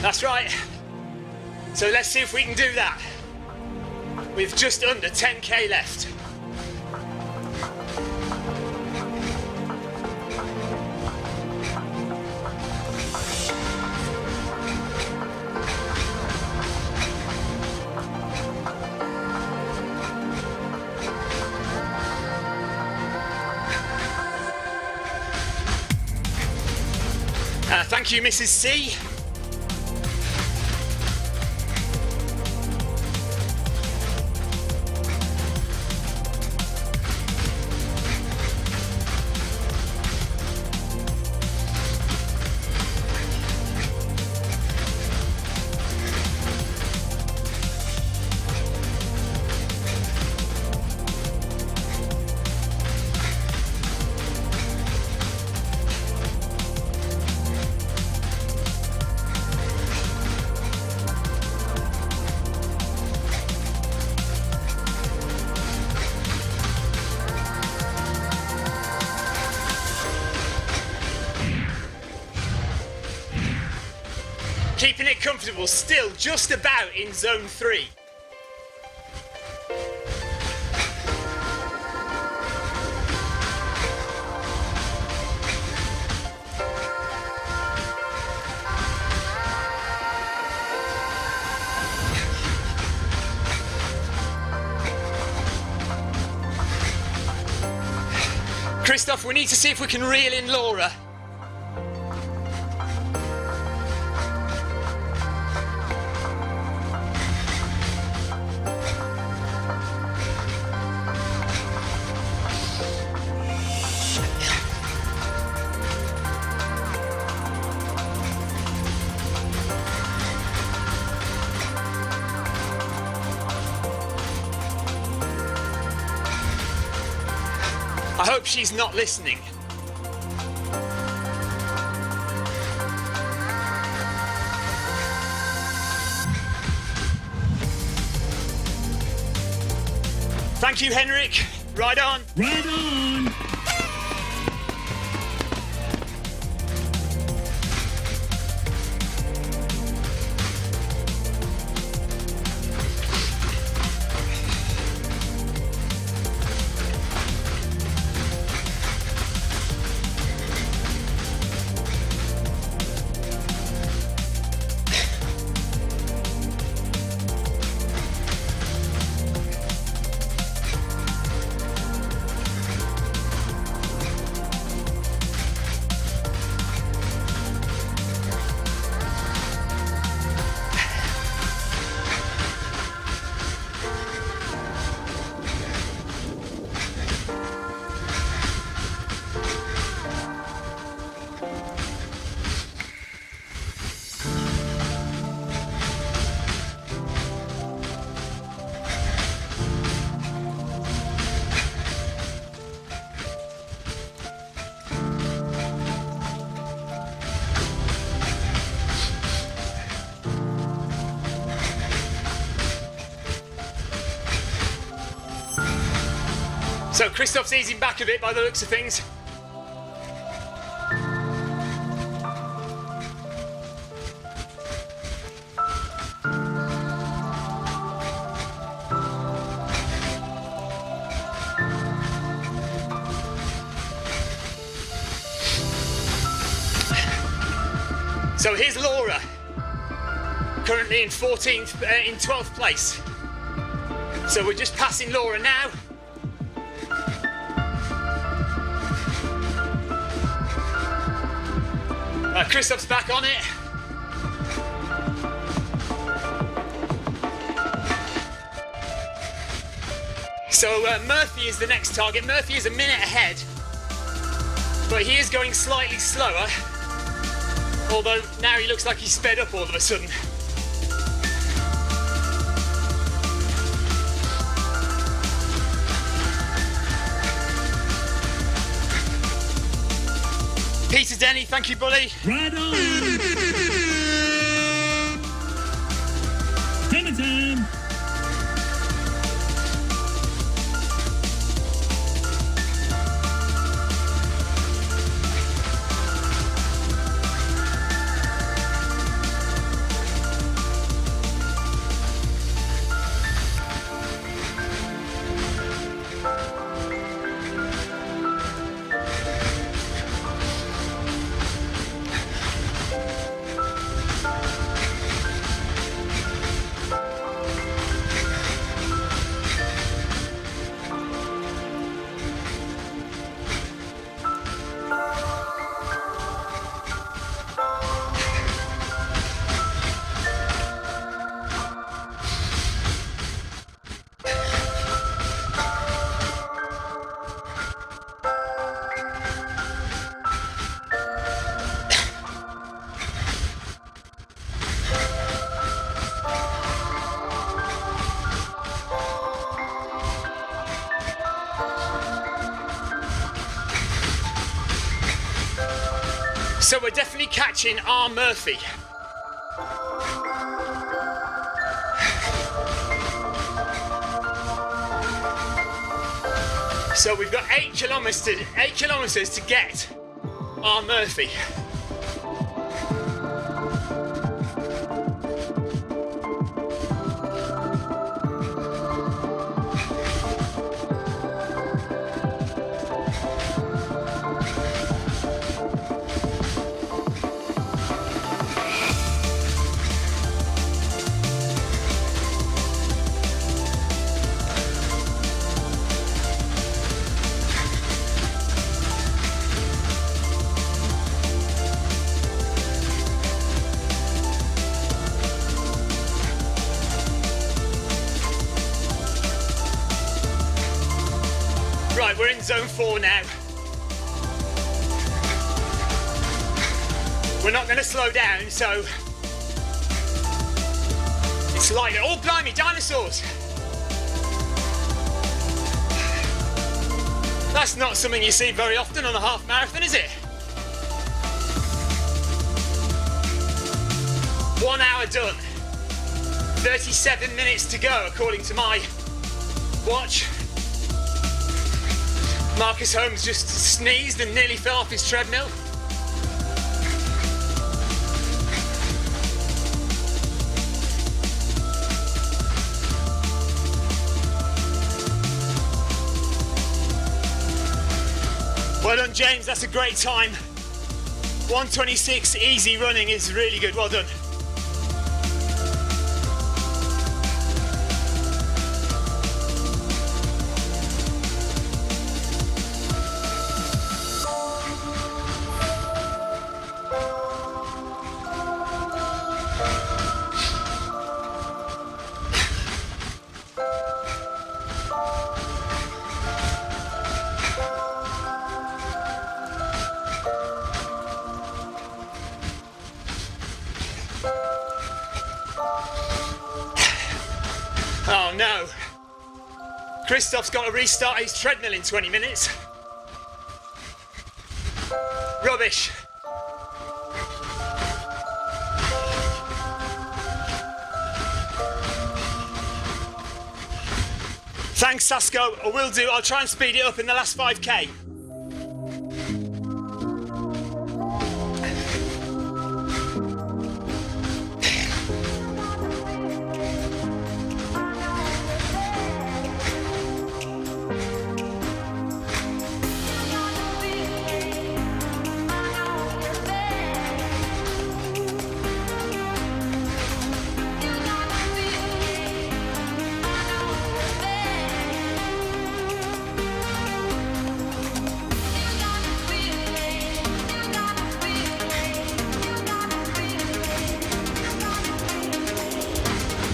That's right. So let's see if we can do that with just under 10k left. Thank you, Mrs. C. Keeping it comfortable, still just about in zone 3. Christoph, we need to see if we can reel in Laura. I hope she's not listening. Thank you, Henrik. Right on. Right on. So Christoph's easing back a bit by the looks of things. So here's Laura, currently in 12th place. So we're just passing Laura now. Christoph's back on it. So Murphy is the next target. Murphy is a minute ahead, but he is going slightly slower, although now he looks like he's sped up all of a sudden. Peter Denny, thank you, buddy. Right on. Payment time. So we're definitely catching R. Murphy. So we've got 8 kilometers to get R. Murphy. Right, we're in zone 4 now. We're not going to slow down, so it's light. Oh, blimey, dinosaurs! That's not something you see very often on a half marathon, is it? 1 hour done. 37 minutes to go, according to my watch. Marcus Holmes just sneezed and nearly fell off his treadmill. Well done, James, that's a great time. 1:26 easy running is really good, well done. Oh no, Christoph's got to restart his treadmill in 20 minutes. Rubbish. Thanks, Sasko, I will do. I'll try and speed it up in the last 5k.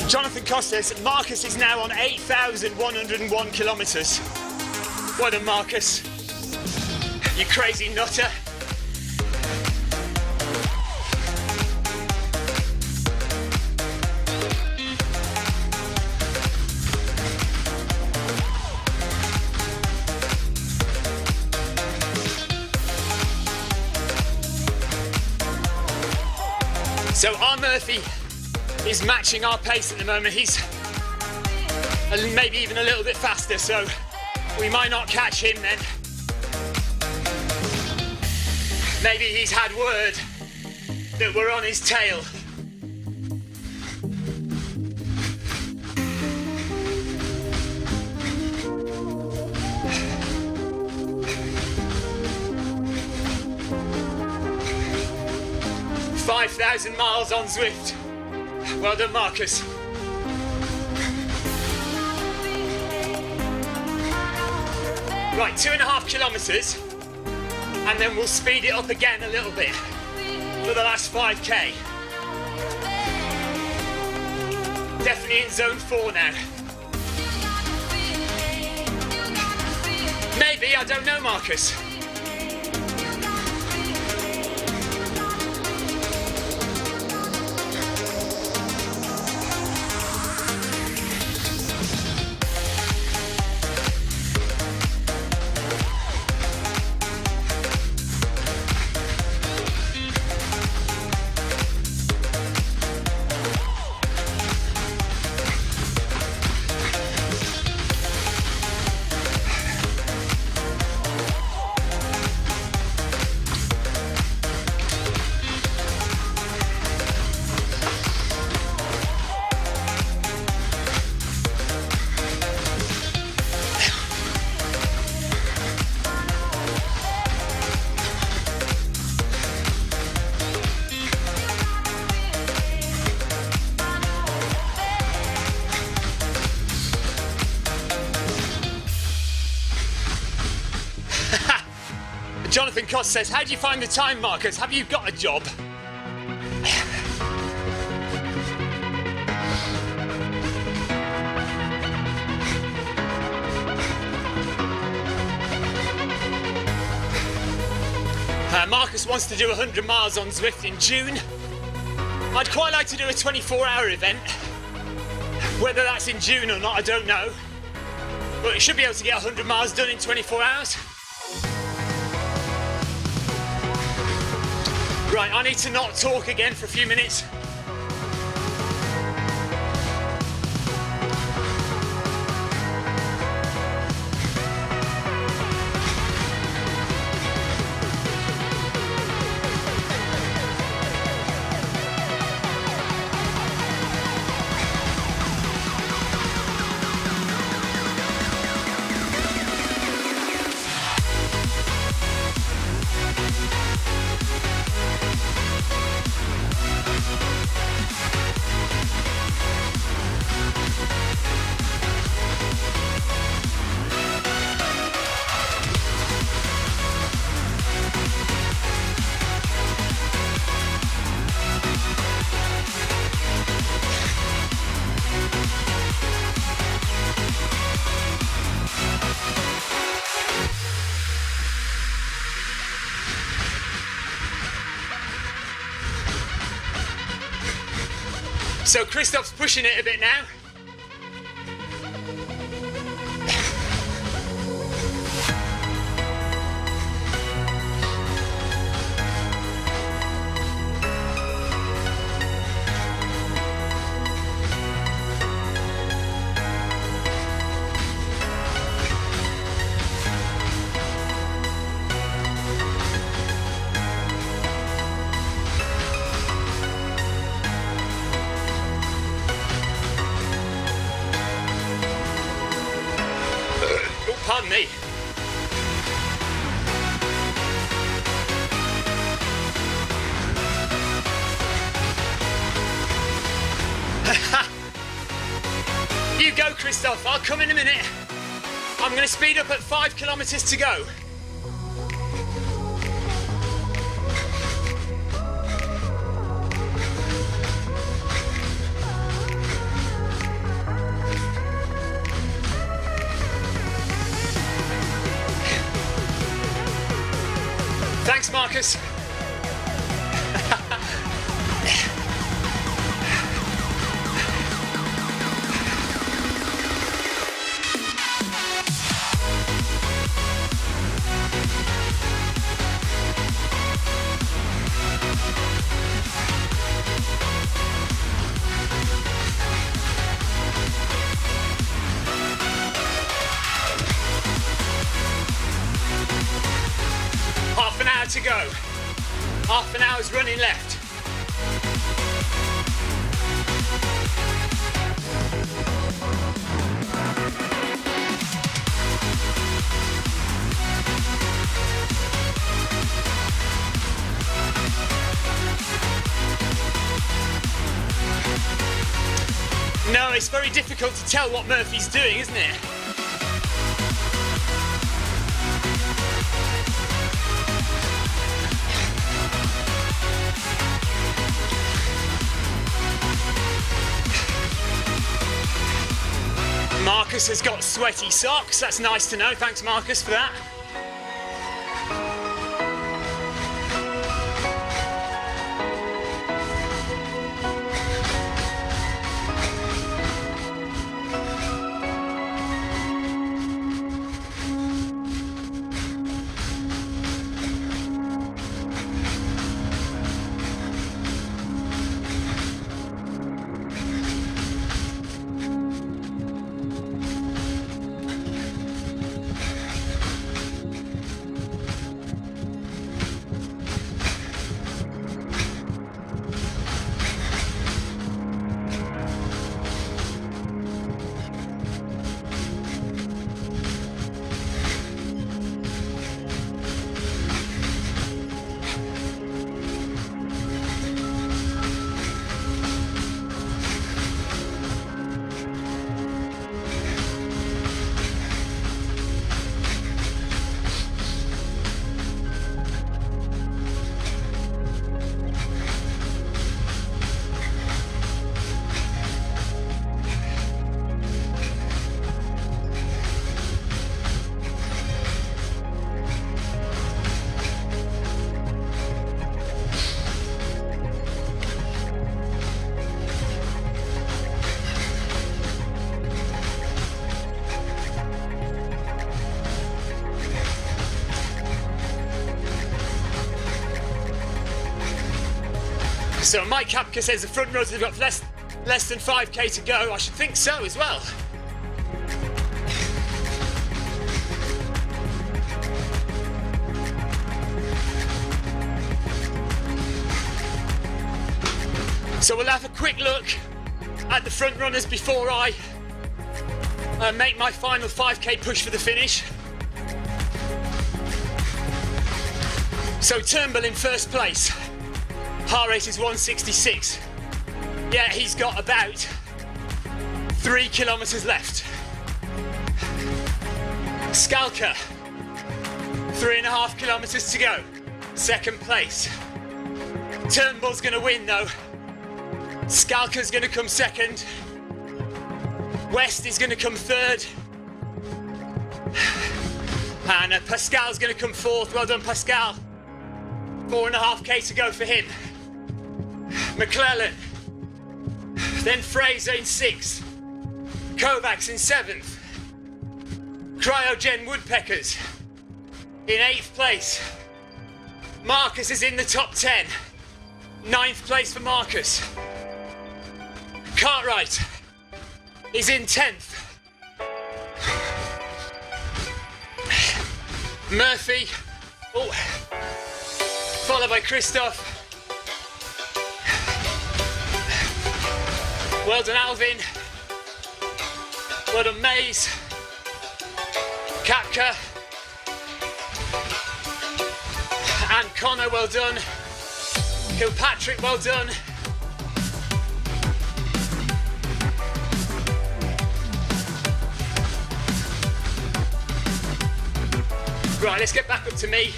Jonathan Costas, Marcus is now on 8,101 kilometres. Well done, Marcus. You crazy nutter. So R. Murphy is matching our pace at the moment. He's maybe even a little bit faster, so we might not catch him then. Maybe he's had word that we're on his tail. "5,000 miles on Zwift." Well done, Marcus. Right, 2.5 kilometres, and then we'll speed it up again a little bit for the last 5k. Definitely in zone 4 now. Maybe, I don't know, Marcus. Jonathan Cost says, how do you find the time, Marcus? Have you got a job? Marcus wants to do 100 miles on Zwift in June. I'd quite like to do a 24-hour event. Whether that's in June or not, I don't know. But you should be able to get 100 miles done in 24 hours. Right, I need to not talk again for a few minutes. So Christoph's pushing it a bit now. Pardon me. You go, Christoph. I'll come in a minute. I'm going to speed up at 5 kilometers to go. Thanks, Marcus. Half an hour to go. Half an hour's running left. No, it's very difficult to tell what Murphy's doing, isn't it? Marcus has got sweaty socks. That's nice to know. Thanks, Marcus, for that. So Mike Kapka says the front runners have got less than 5k to go. I should think so as well. So we'll have a quick look at the front runners before I make my final 5k push for the finish. So Turnbull in first place. Heart rate is 166. Yeah, he's got about 3 kilometres left. Skalka, 3.5 kilometres to go. Second place. Turnbull's going to win though. Skalka's going to come second. West is going to come third. And Pascal's going to come fourth. Well done, Pascal. 4.5k to go for him. McClellan. Then Fraser in 6th. Kovacs in 7th. Cryogen Woodpeckers in 8th place. Marcus is in the top 10. 9th place for Marcus. Cartwright is in 10th. Murphy, followed by Christoph. Well done, Alvin. Well done, Mays. Kapka. And Connor, well done. Kilpatrick, well done. Right, let's get back up to me.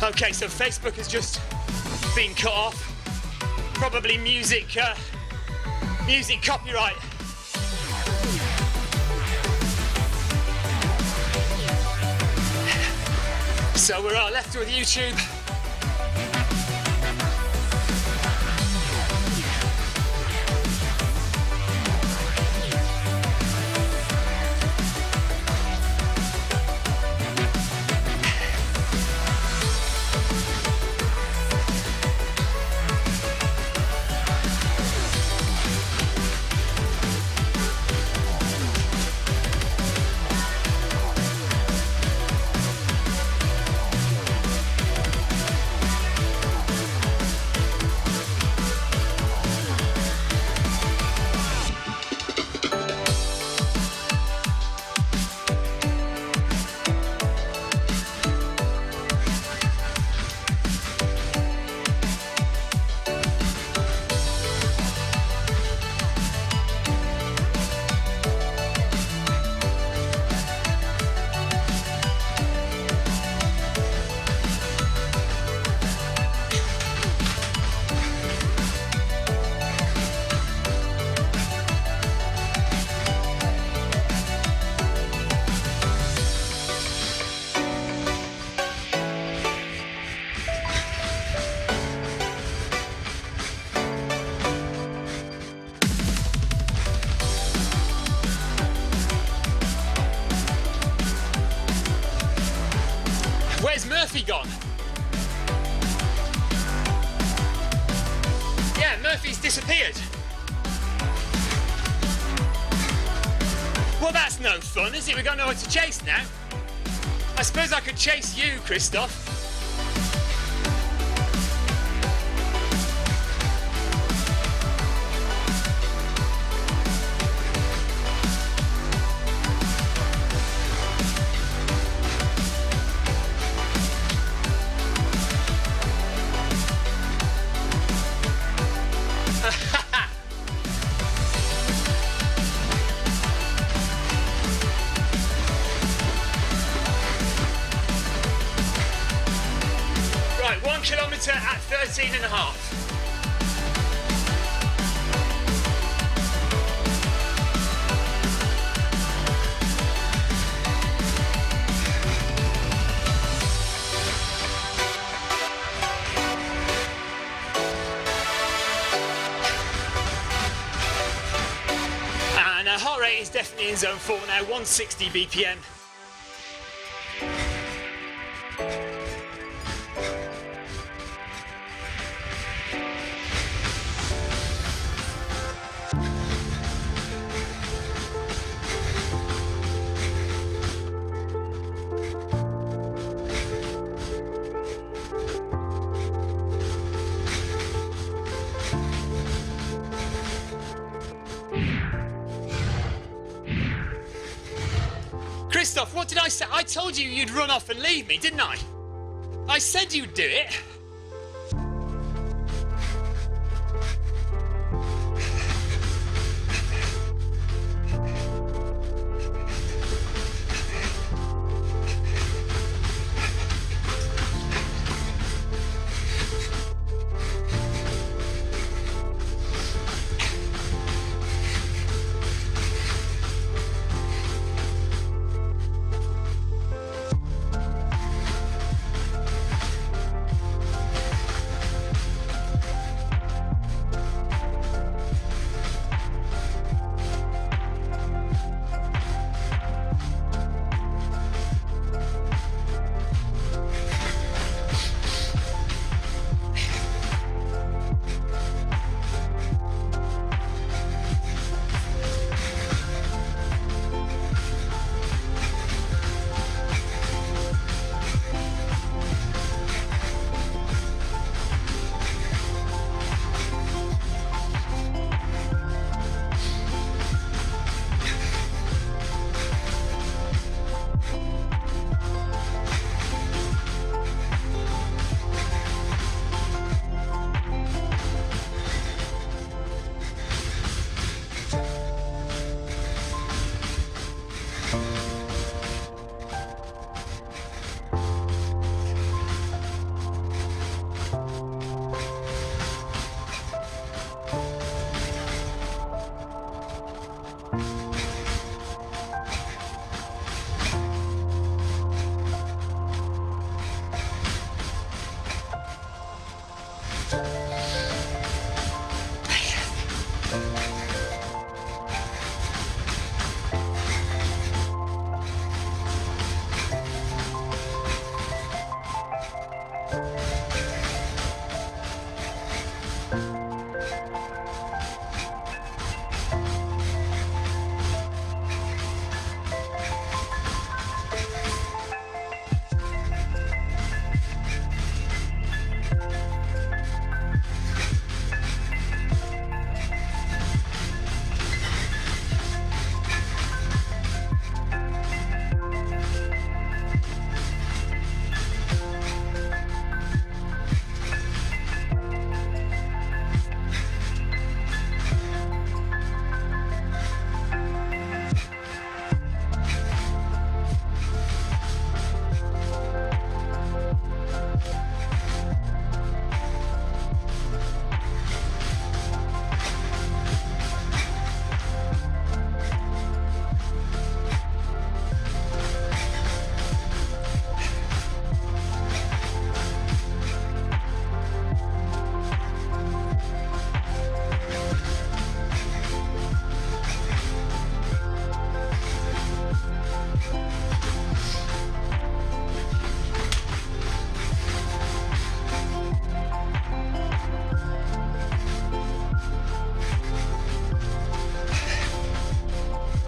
Okay, so Facebook has just been cut off. Probably music copyright. So we're left with YouTube. Where's Murphy gone? Yeah, Murphy's disappeared. Well, that's no fun, is it? We've got nowhere to chase now. I suppose I could chase you, Christoph. Right, 1 kilometre at 13.5. definitely in zone 4 now, 160 BPM. Christoph, what did I say? I told you you'd run off and leave me, didn't I? I said you'd do it.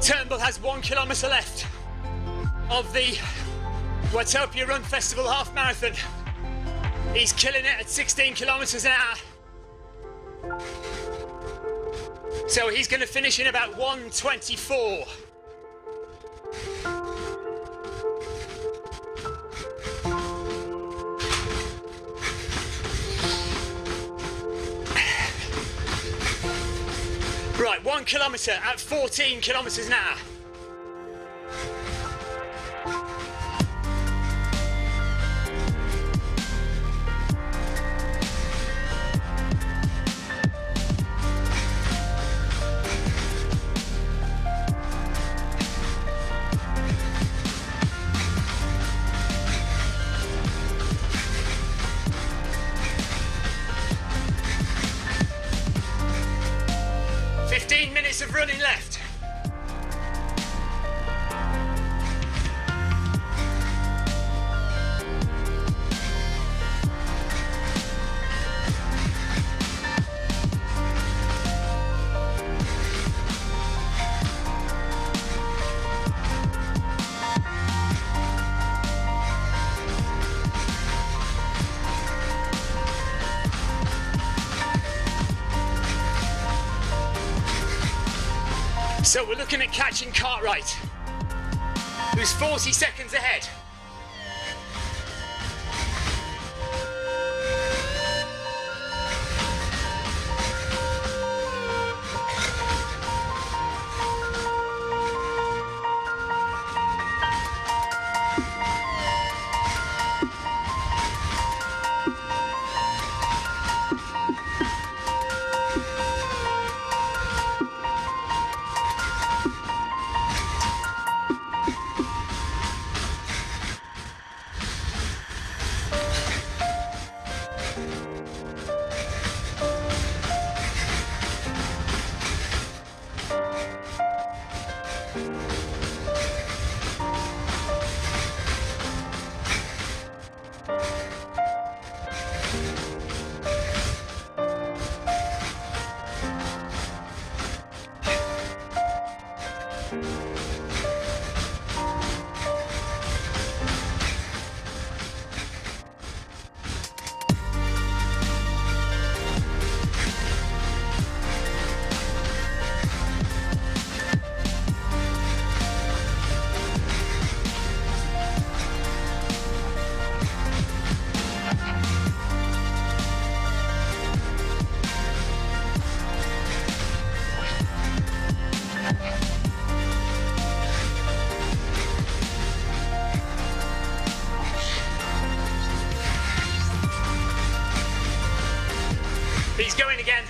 Turnbull has 1 kilometre left of the Watopia Run Festival half marathon. He's killing it at 16 kilometres an hour. So he's going to finish in about 1:24. Right, 1 kilometre at 14 kilometres an hour. Of running left. So we're looking at catching Cartwright, who's 40 seconds ahead. He's going again.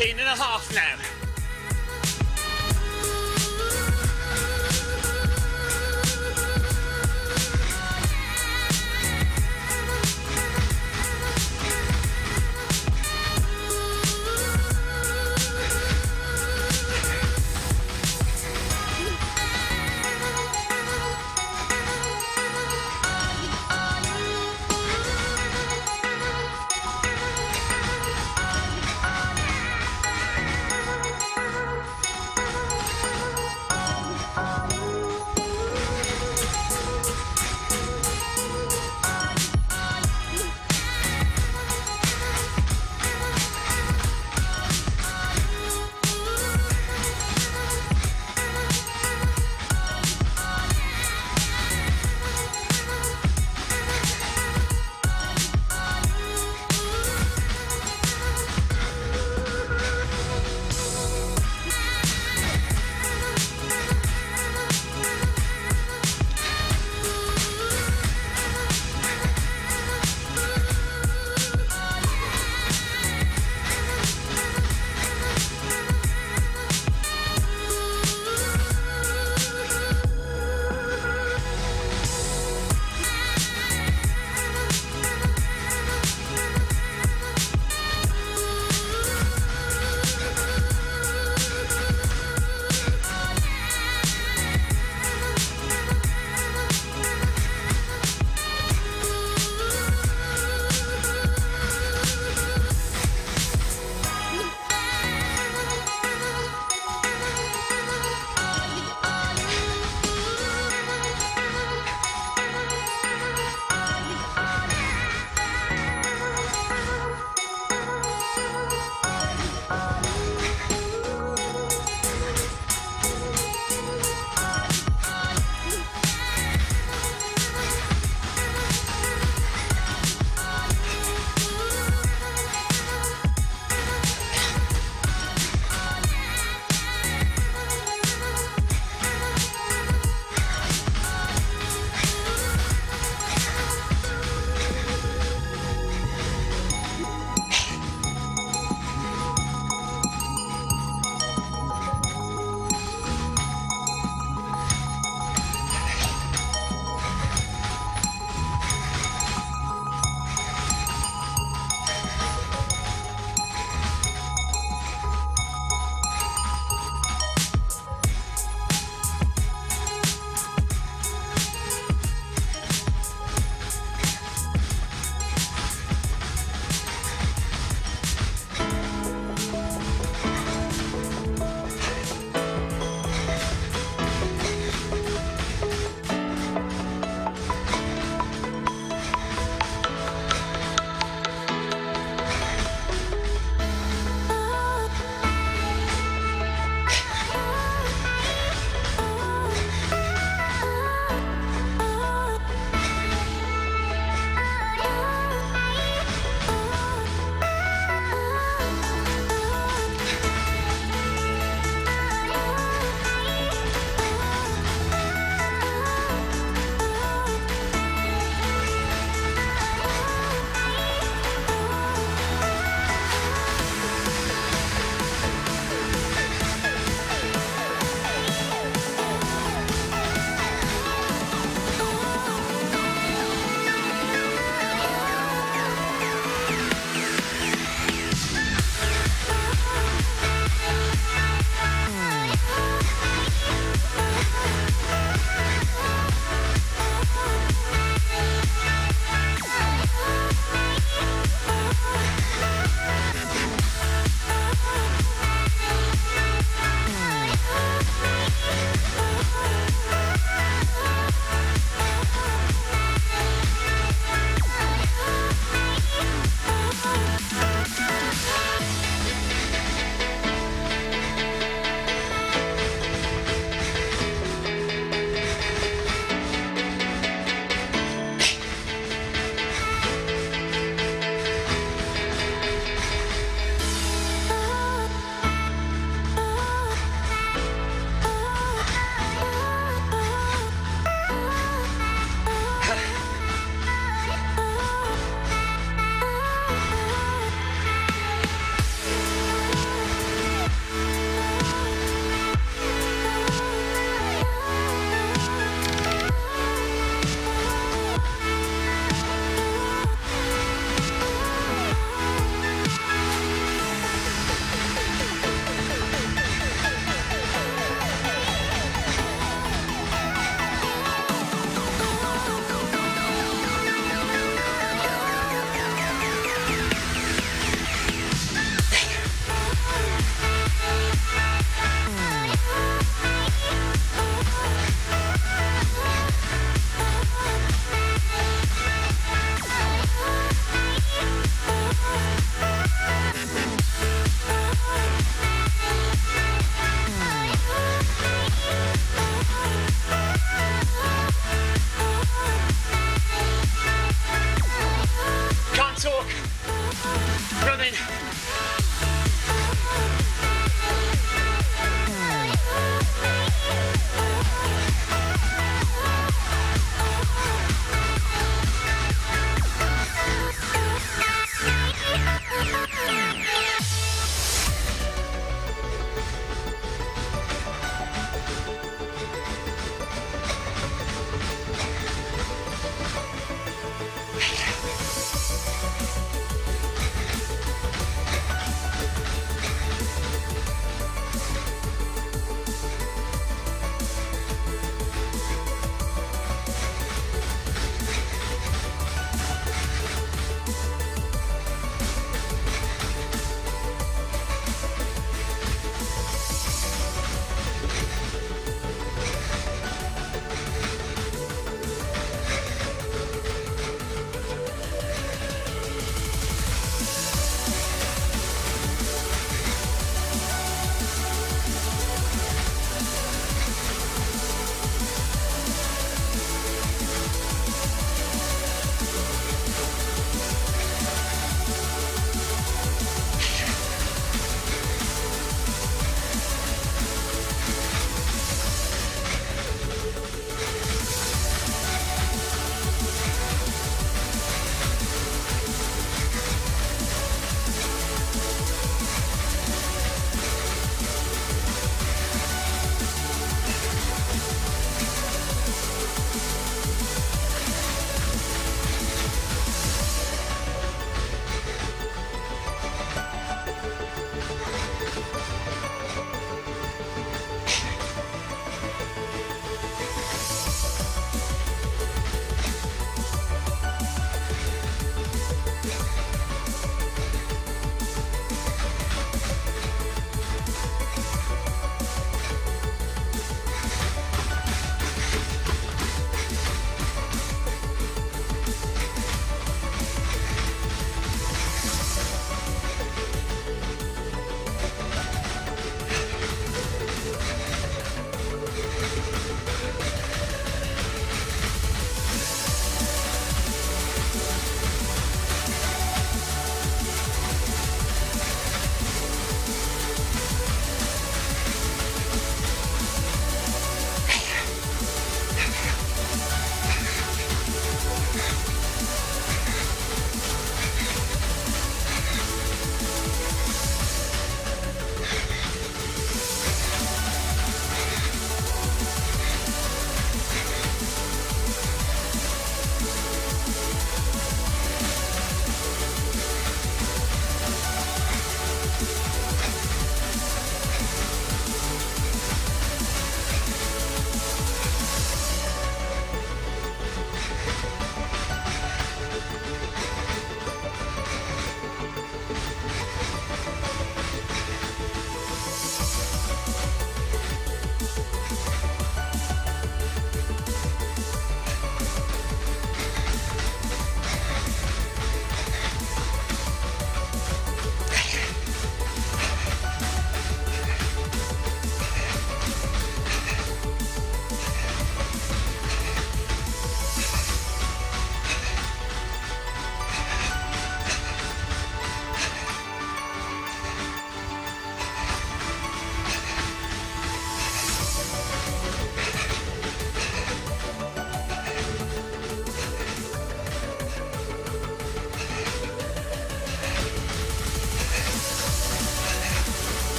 And a half now.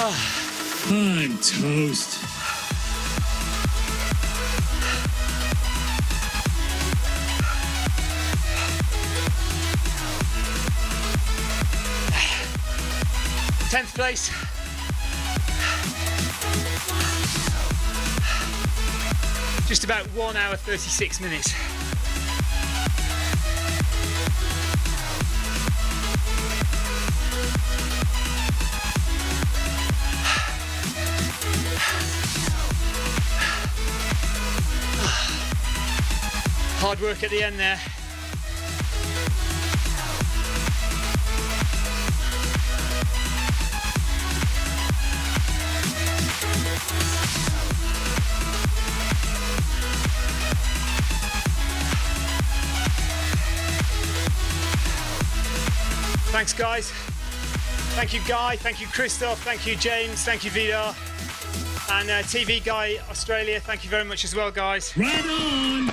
I'm toast. Tenth place. Just about 1 hour 36 minutes. Hard work at the end there. Thanks guys. Thank you Guy, thank you Christoph, thank you James, thank you Vidar. And TV Guy Australia, thank you very much as well guys. Right on.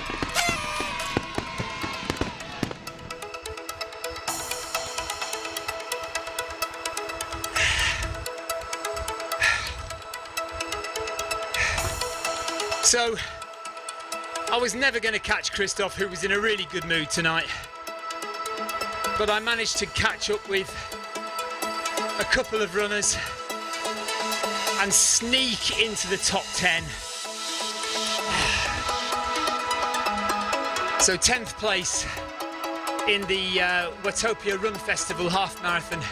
So, I was never going to catch Christoph, who was in a really good mood tonight. But I managed to catch up with a couple of runners and sneak into the top 10. So 10th place in the Watopia Run Festival half marathon.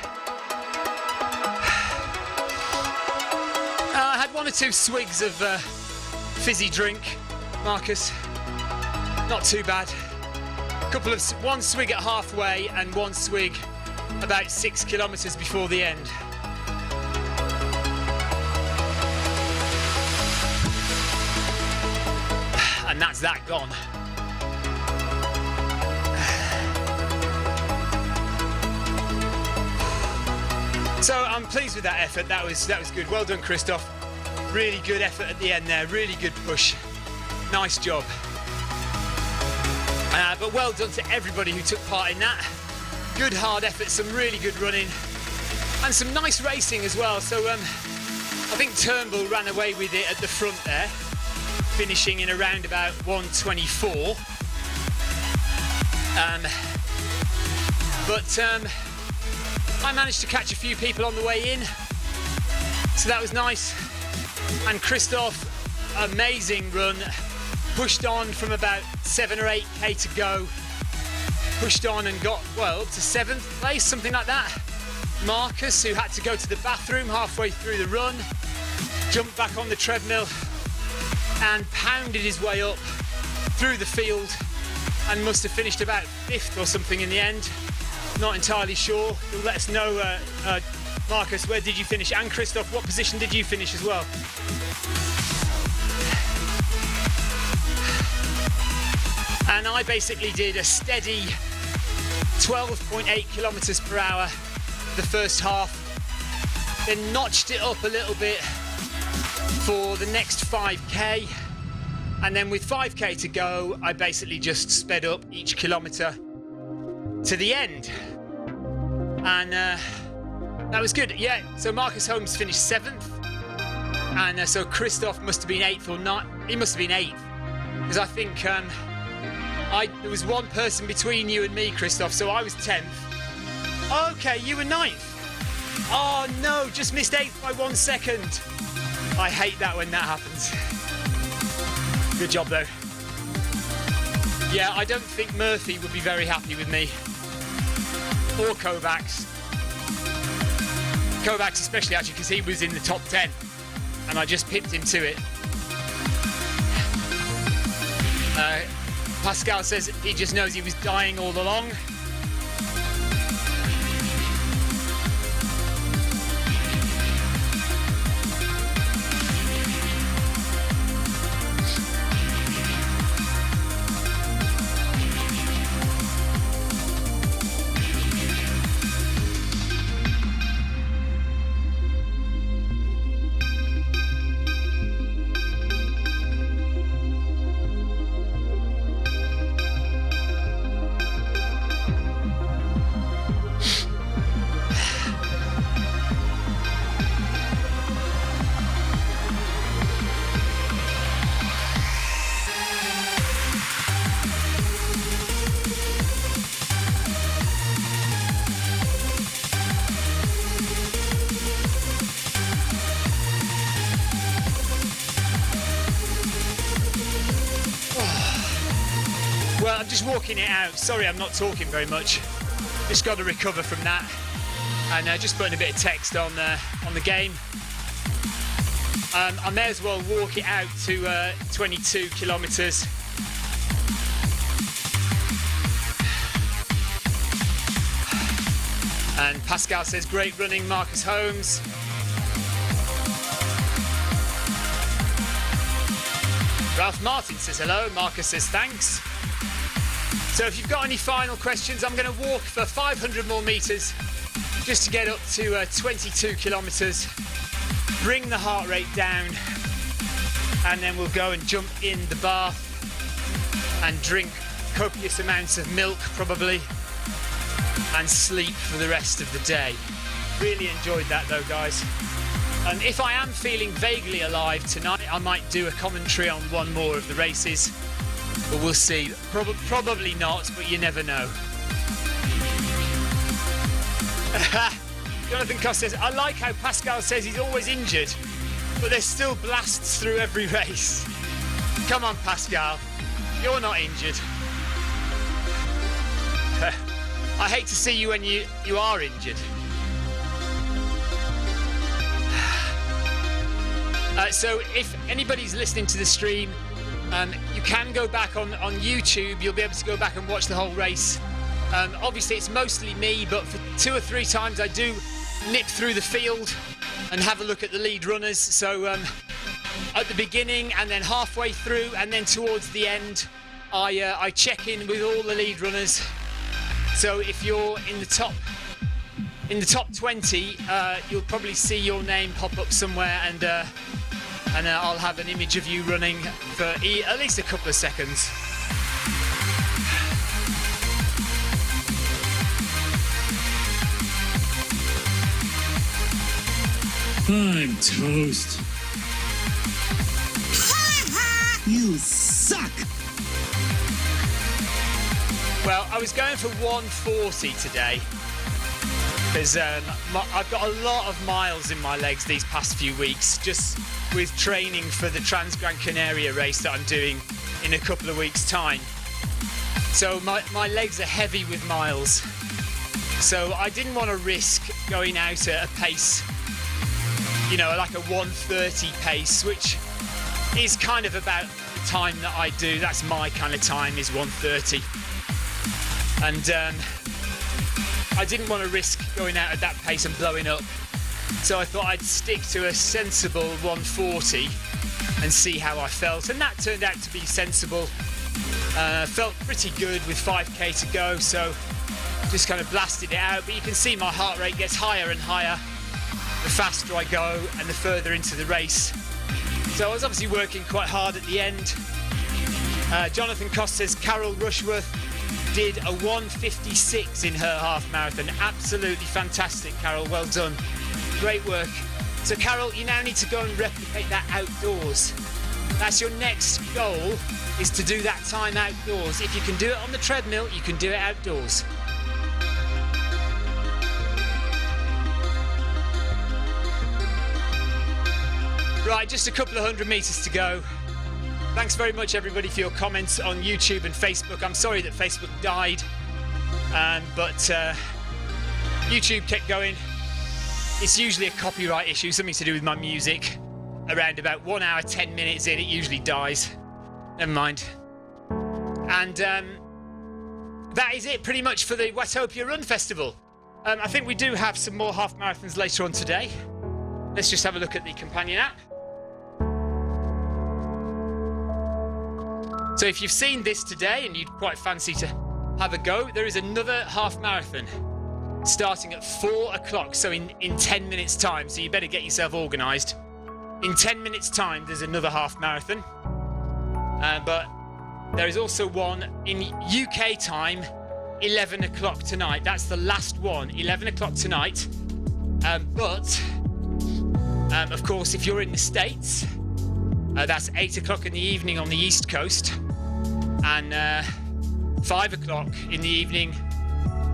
I had 1 or 2 swigs of fizzy drink, Marcus. Not too bad. One swig at halfway and 1 swig about 6 kilometres before the end. And that's that gone. So I'm pleased with that effort. That was good. Well done, Christoph. Really good effort at the end there. Really good push. Nice job. But well done to everybody who took part in that. Good hard effort, some really good running, and some nice racing as well. So I think Turnbull ran away with it at the front there, finishing in around about 1:24. But I managed to catch a few people on the way in, so that was nice. And Christoph, amazing run. Pushed on from about 7 or 8k to go. Pushed on and got, well, up to 7th place, something like that. Marcus, who had to go to the bathroom halfway through the run, jumped back on the treadmill and pounded his way up through the field and must have finished about 5th or something in the end. Not entirely sure. You'll let us know, Marcus, where did you finish? And Christoph, what position did you finish as well? And I basically did a steady 12.8 kilometres per hour the first half, then notched it up a little bit for the next 5k, and then with 5k to go, I basically just sped up each kilometre to the end, and that was good. Yeah, so Marcus Holmes finished 7th, and so Christoph must have been 8th or not. He must have been 8th, because I think there was 1 person between you and me, Christoph, so I was 10th. Okay, you were 9th. Oh no, just missed 8th by 1 second. I hate that when that happens. Good job though. Yeah, I don't think Murphy would be very happy with me. Or Kovacs. Kovacs especially, actually, because he was in the top 10 and I just pipped him to it. Pascal says he just knows he was dying all along. walking it out. Sorry, I'm not talking very much. Just got to recover from that, and just putting a bit of text on the game. I may as well walk it out to 22 kilometres. And Pascal says, great running, Marcus Holmes. Ralph Martin says hello, Marcus says thanks. So if you've got any final questions, I'm going to walk for 500 more metres just to get up to 22 kilometres, bring the heart rate down, and then we'll go and jump in the bath and drink copious amounts of milk probably, and sleep for the rest of the day. Really enjoyed that though, guys. And if I am feeling vaguely alive tonight, I might do a commentary on one more of the races, but we'll see. Probably not, but you never know. Jonathan Cost says, I like how Pascal says he's always injured, but there's still blasts through every race. Come on, Pascal, you're not injured. I hate to see you when you are injured. So if anybody's listening to the stream, you can go back on YouTube. You'll be able to go back and watch the whole race. Obviously, it's mostly me, but for 2 or 3 times I do nip through the field and have a look at the lead runners. So at the beginning and then halfway through and then towards the end, I check in with all the lead runners. So if you're in the top 20, you'll probably see your name pop up somewhere, and I'll have an image of you running for at least a couple of seconds. I'm toast. You suck! Well, I was going for 140 today because I've got a lot of miles in my legs these past few weeks, just with training for the Trans Gran Canaria race that I'm doing in a couple of weeks' time. So my legs are heavy with miles. So I didn't want to risk going out at a pace, you know, like a 130 pace, which is kind of about the time that I do. That's my kind of time, is 130. And I didn't want to risk going out at that pace and blowing up. So I thought I'd stick to a sensible 140 and see how I felt. And that turned out to be sensible. Felt pretty good with 5k to go, so just kind of blasted it out. But you can see my heart rate gets higher and higher the faster I go and the further into the race. So I was obviously working quite hard at the end. Jonathan Cost says Carol Rushworth did a 1:56 in her half marathon. Absolutely fantastic, Carol. Well done. Great work. So Carol, you now need to go and replicate that outdoors. That's your next goal, is to do that time outdoors. If you can do it on the treadmill, you can do it outdoors. Right, just a couple of 100 metres to go. Thanks very much, everybody, for your comments on YouTube and Facebook. I'm sorry that Facebook died, but YouTube kept going. It's usually a copyright issue, something to do with my music. Around about 1 hour, 10 minutes in, it usually dies. Never mind. And that is it pretty much for the Watopia Run Festival. I think we do have some more half marathons later on today. Let's just have a look at the companion app. So if you've seen this today and you'd quite fancy to have a go, there is another half marathon starting at 4 o'clock, so in 10 minutes time, so you better get yourself organised. In 10 minutes time there's another half marathon, but there is also one in UK time, 11 o'clock tonight. That's the last one, 11 o'clock tonight. But of course, if you're in the States, that's 8 o'clock in the evening on the East Coast, and 5 o'clock in the evening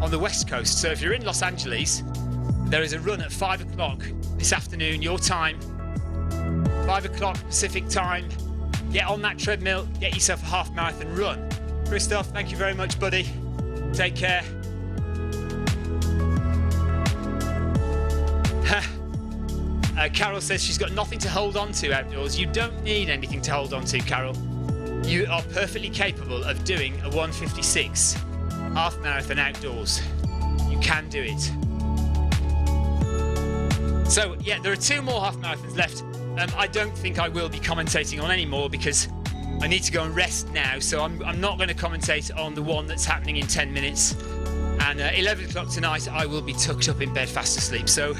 on the West Coast. So if you're in Los Angeles, there is a run at 5 o'clock this afternoon, your time, 5 o'clock Pacific time. Get on that treadmill, get yourself a half marathon run. Christoph, thank you very much, buddy. Take care. Carol says she's got nothing to hold on to outdoors. You don't need anything to hold on to, Carol. You are perfectly capable of doing a 1:56 half marathon outdoors. You can do it. So yeah, there are 2 more half marathons left. I don't think I will be commentating on any more because I need to go and rest now. So I'm not going to commentate on the one that's happening in 10 minutes. And 11 o'clock tonight, I will be tucked up in bed fast asleep. So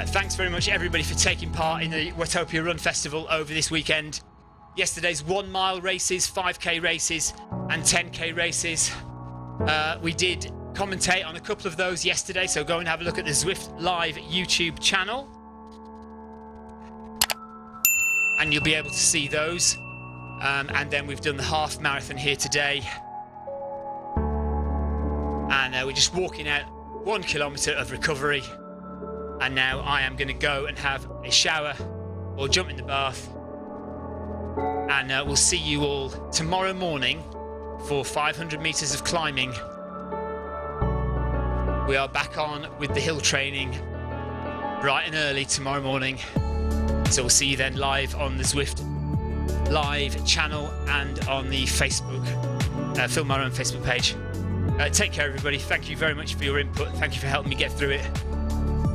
thanks very much everybody for taking part in the Watopia Run Festival over this weekend. Yesterday's 1 mile races, 5k races and 10k races. We did commentate on a couple of those yesterday, so go and have a look at the Zwift live YouTube channel and you'll be able to see those. And then we've done the half marathon here today, and we're just walking out 1 kilometre of recovery, and now I am going to go and have a shower or jump in the bath, and we'll see you all tomorrow morning for 500 metres of climbing. We are back on with the hill training bright and early tomorrow morning, so we'll see you then live on the Zwift live channel and on the Facebook Film My Own Facebook page. Take care everybody, thank you very much for your input, thank you for helping me get through it,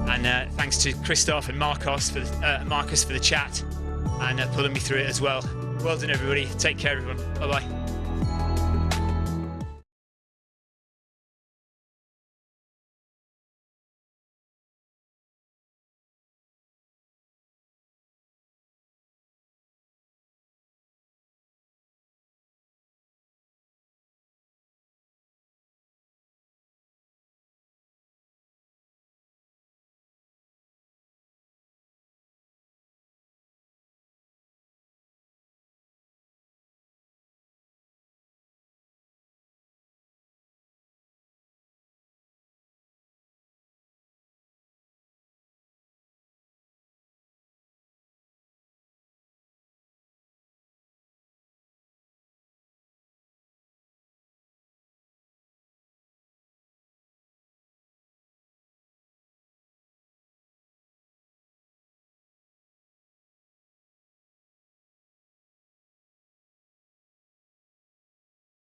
and thanks to Christoph and Marcus for the chat and pulling me through it as well. Well done everybody, take care everyone, bye bye.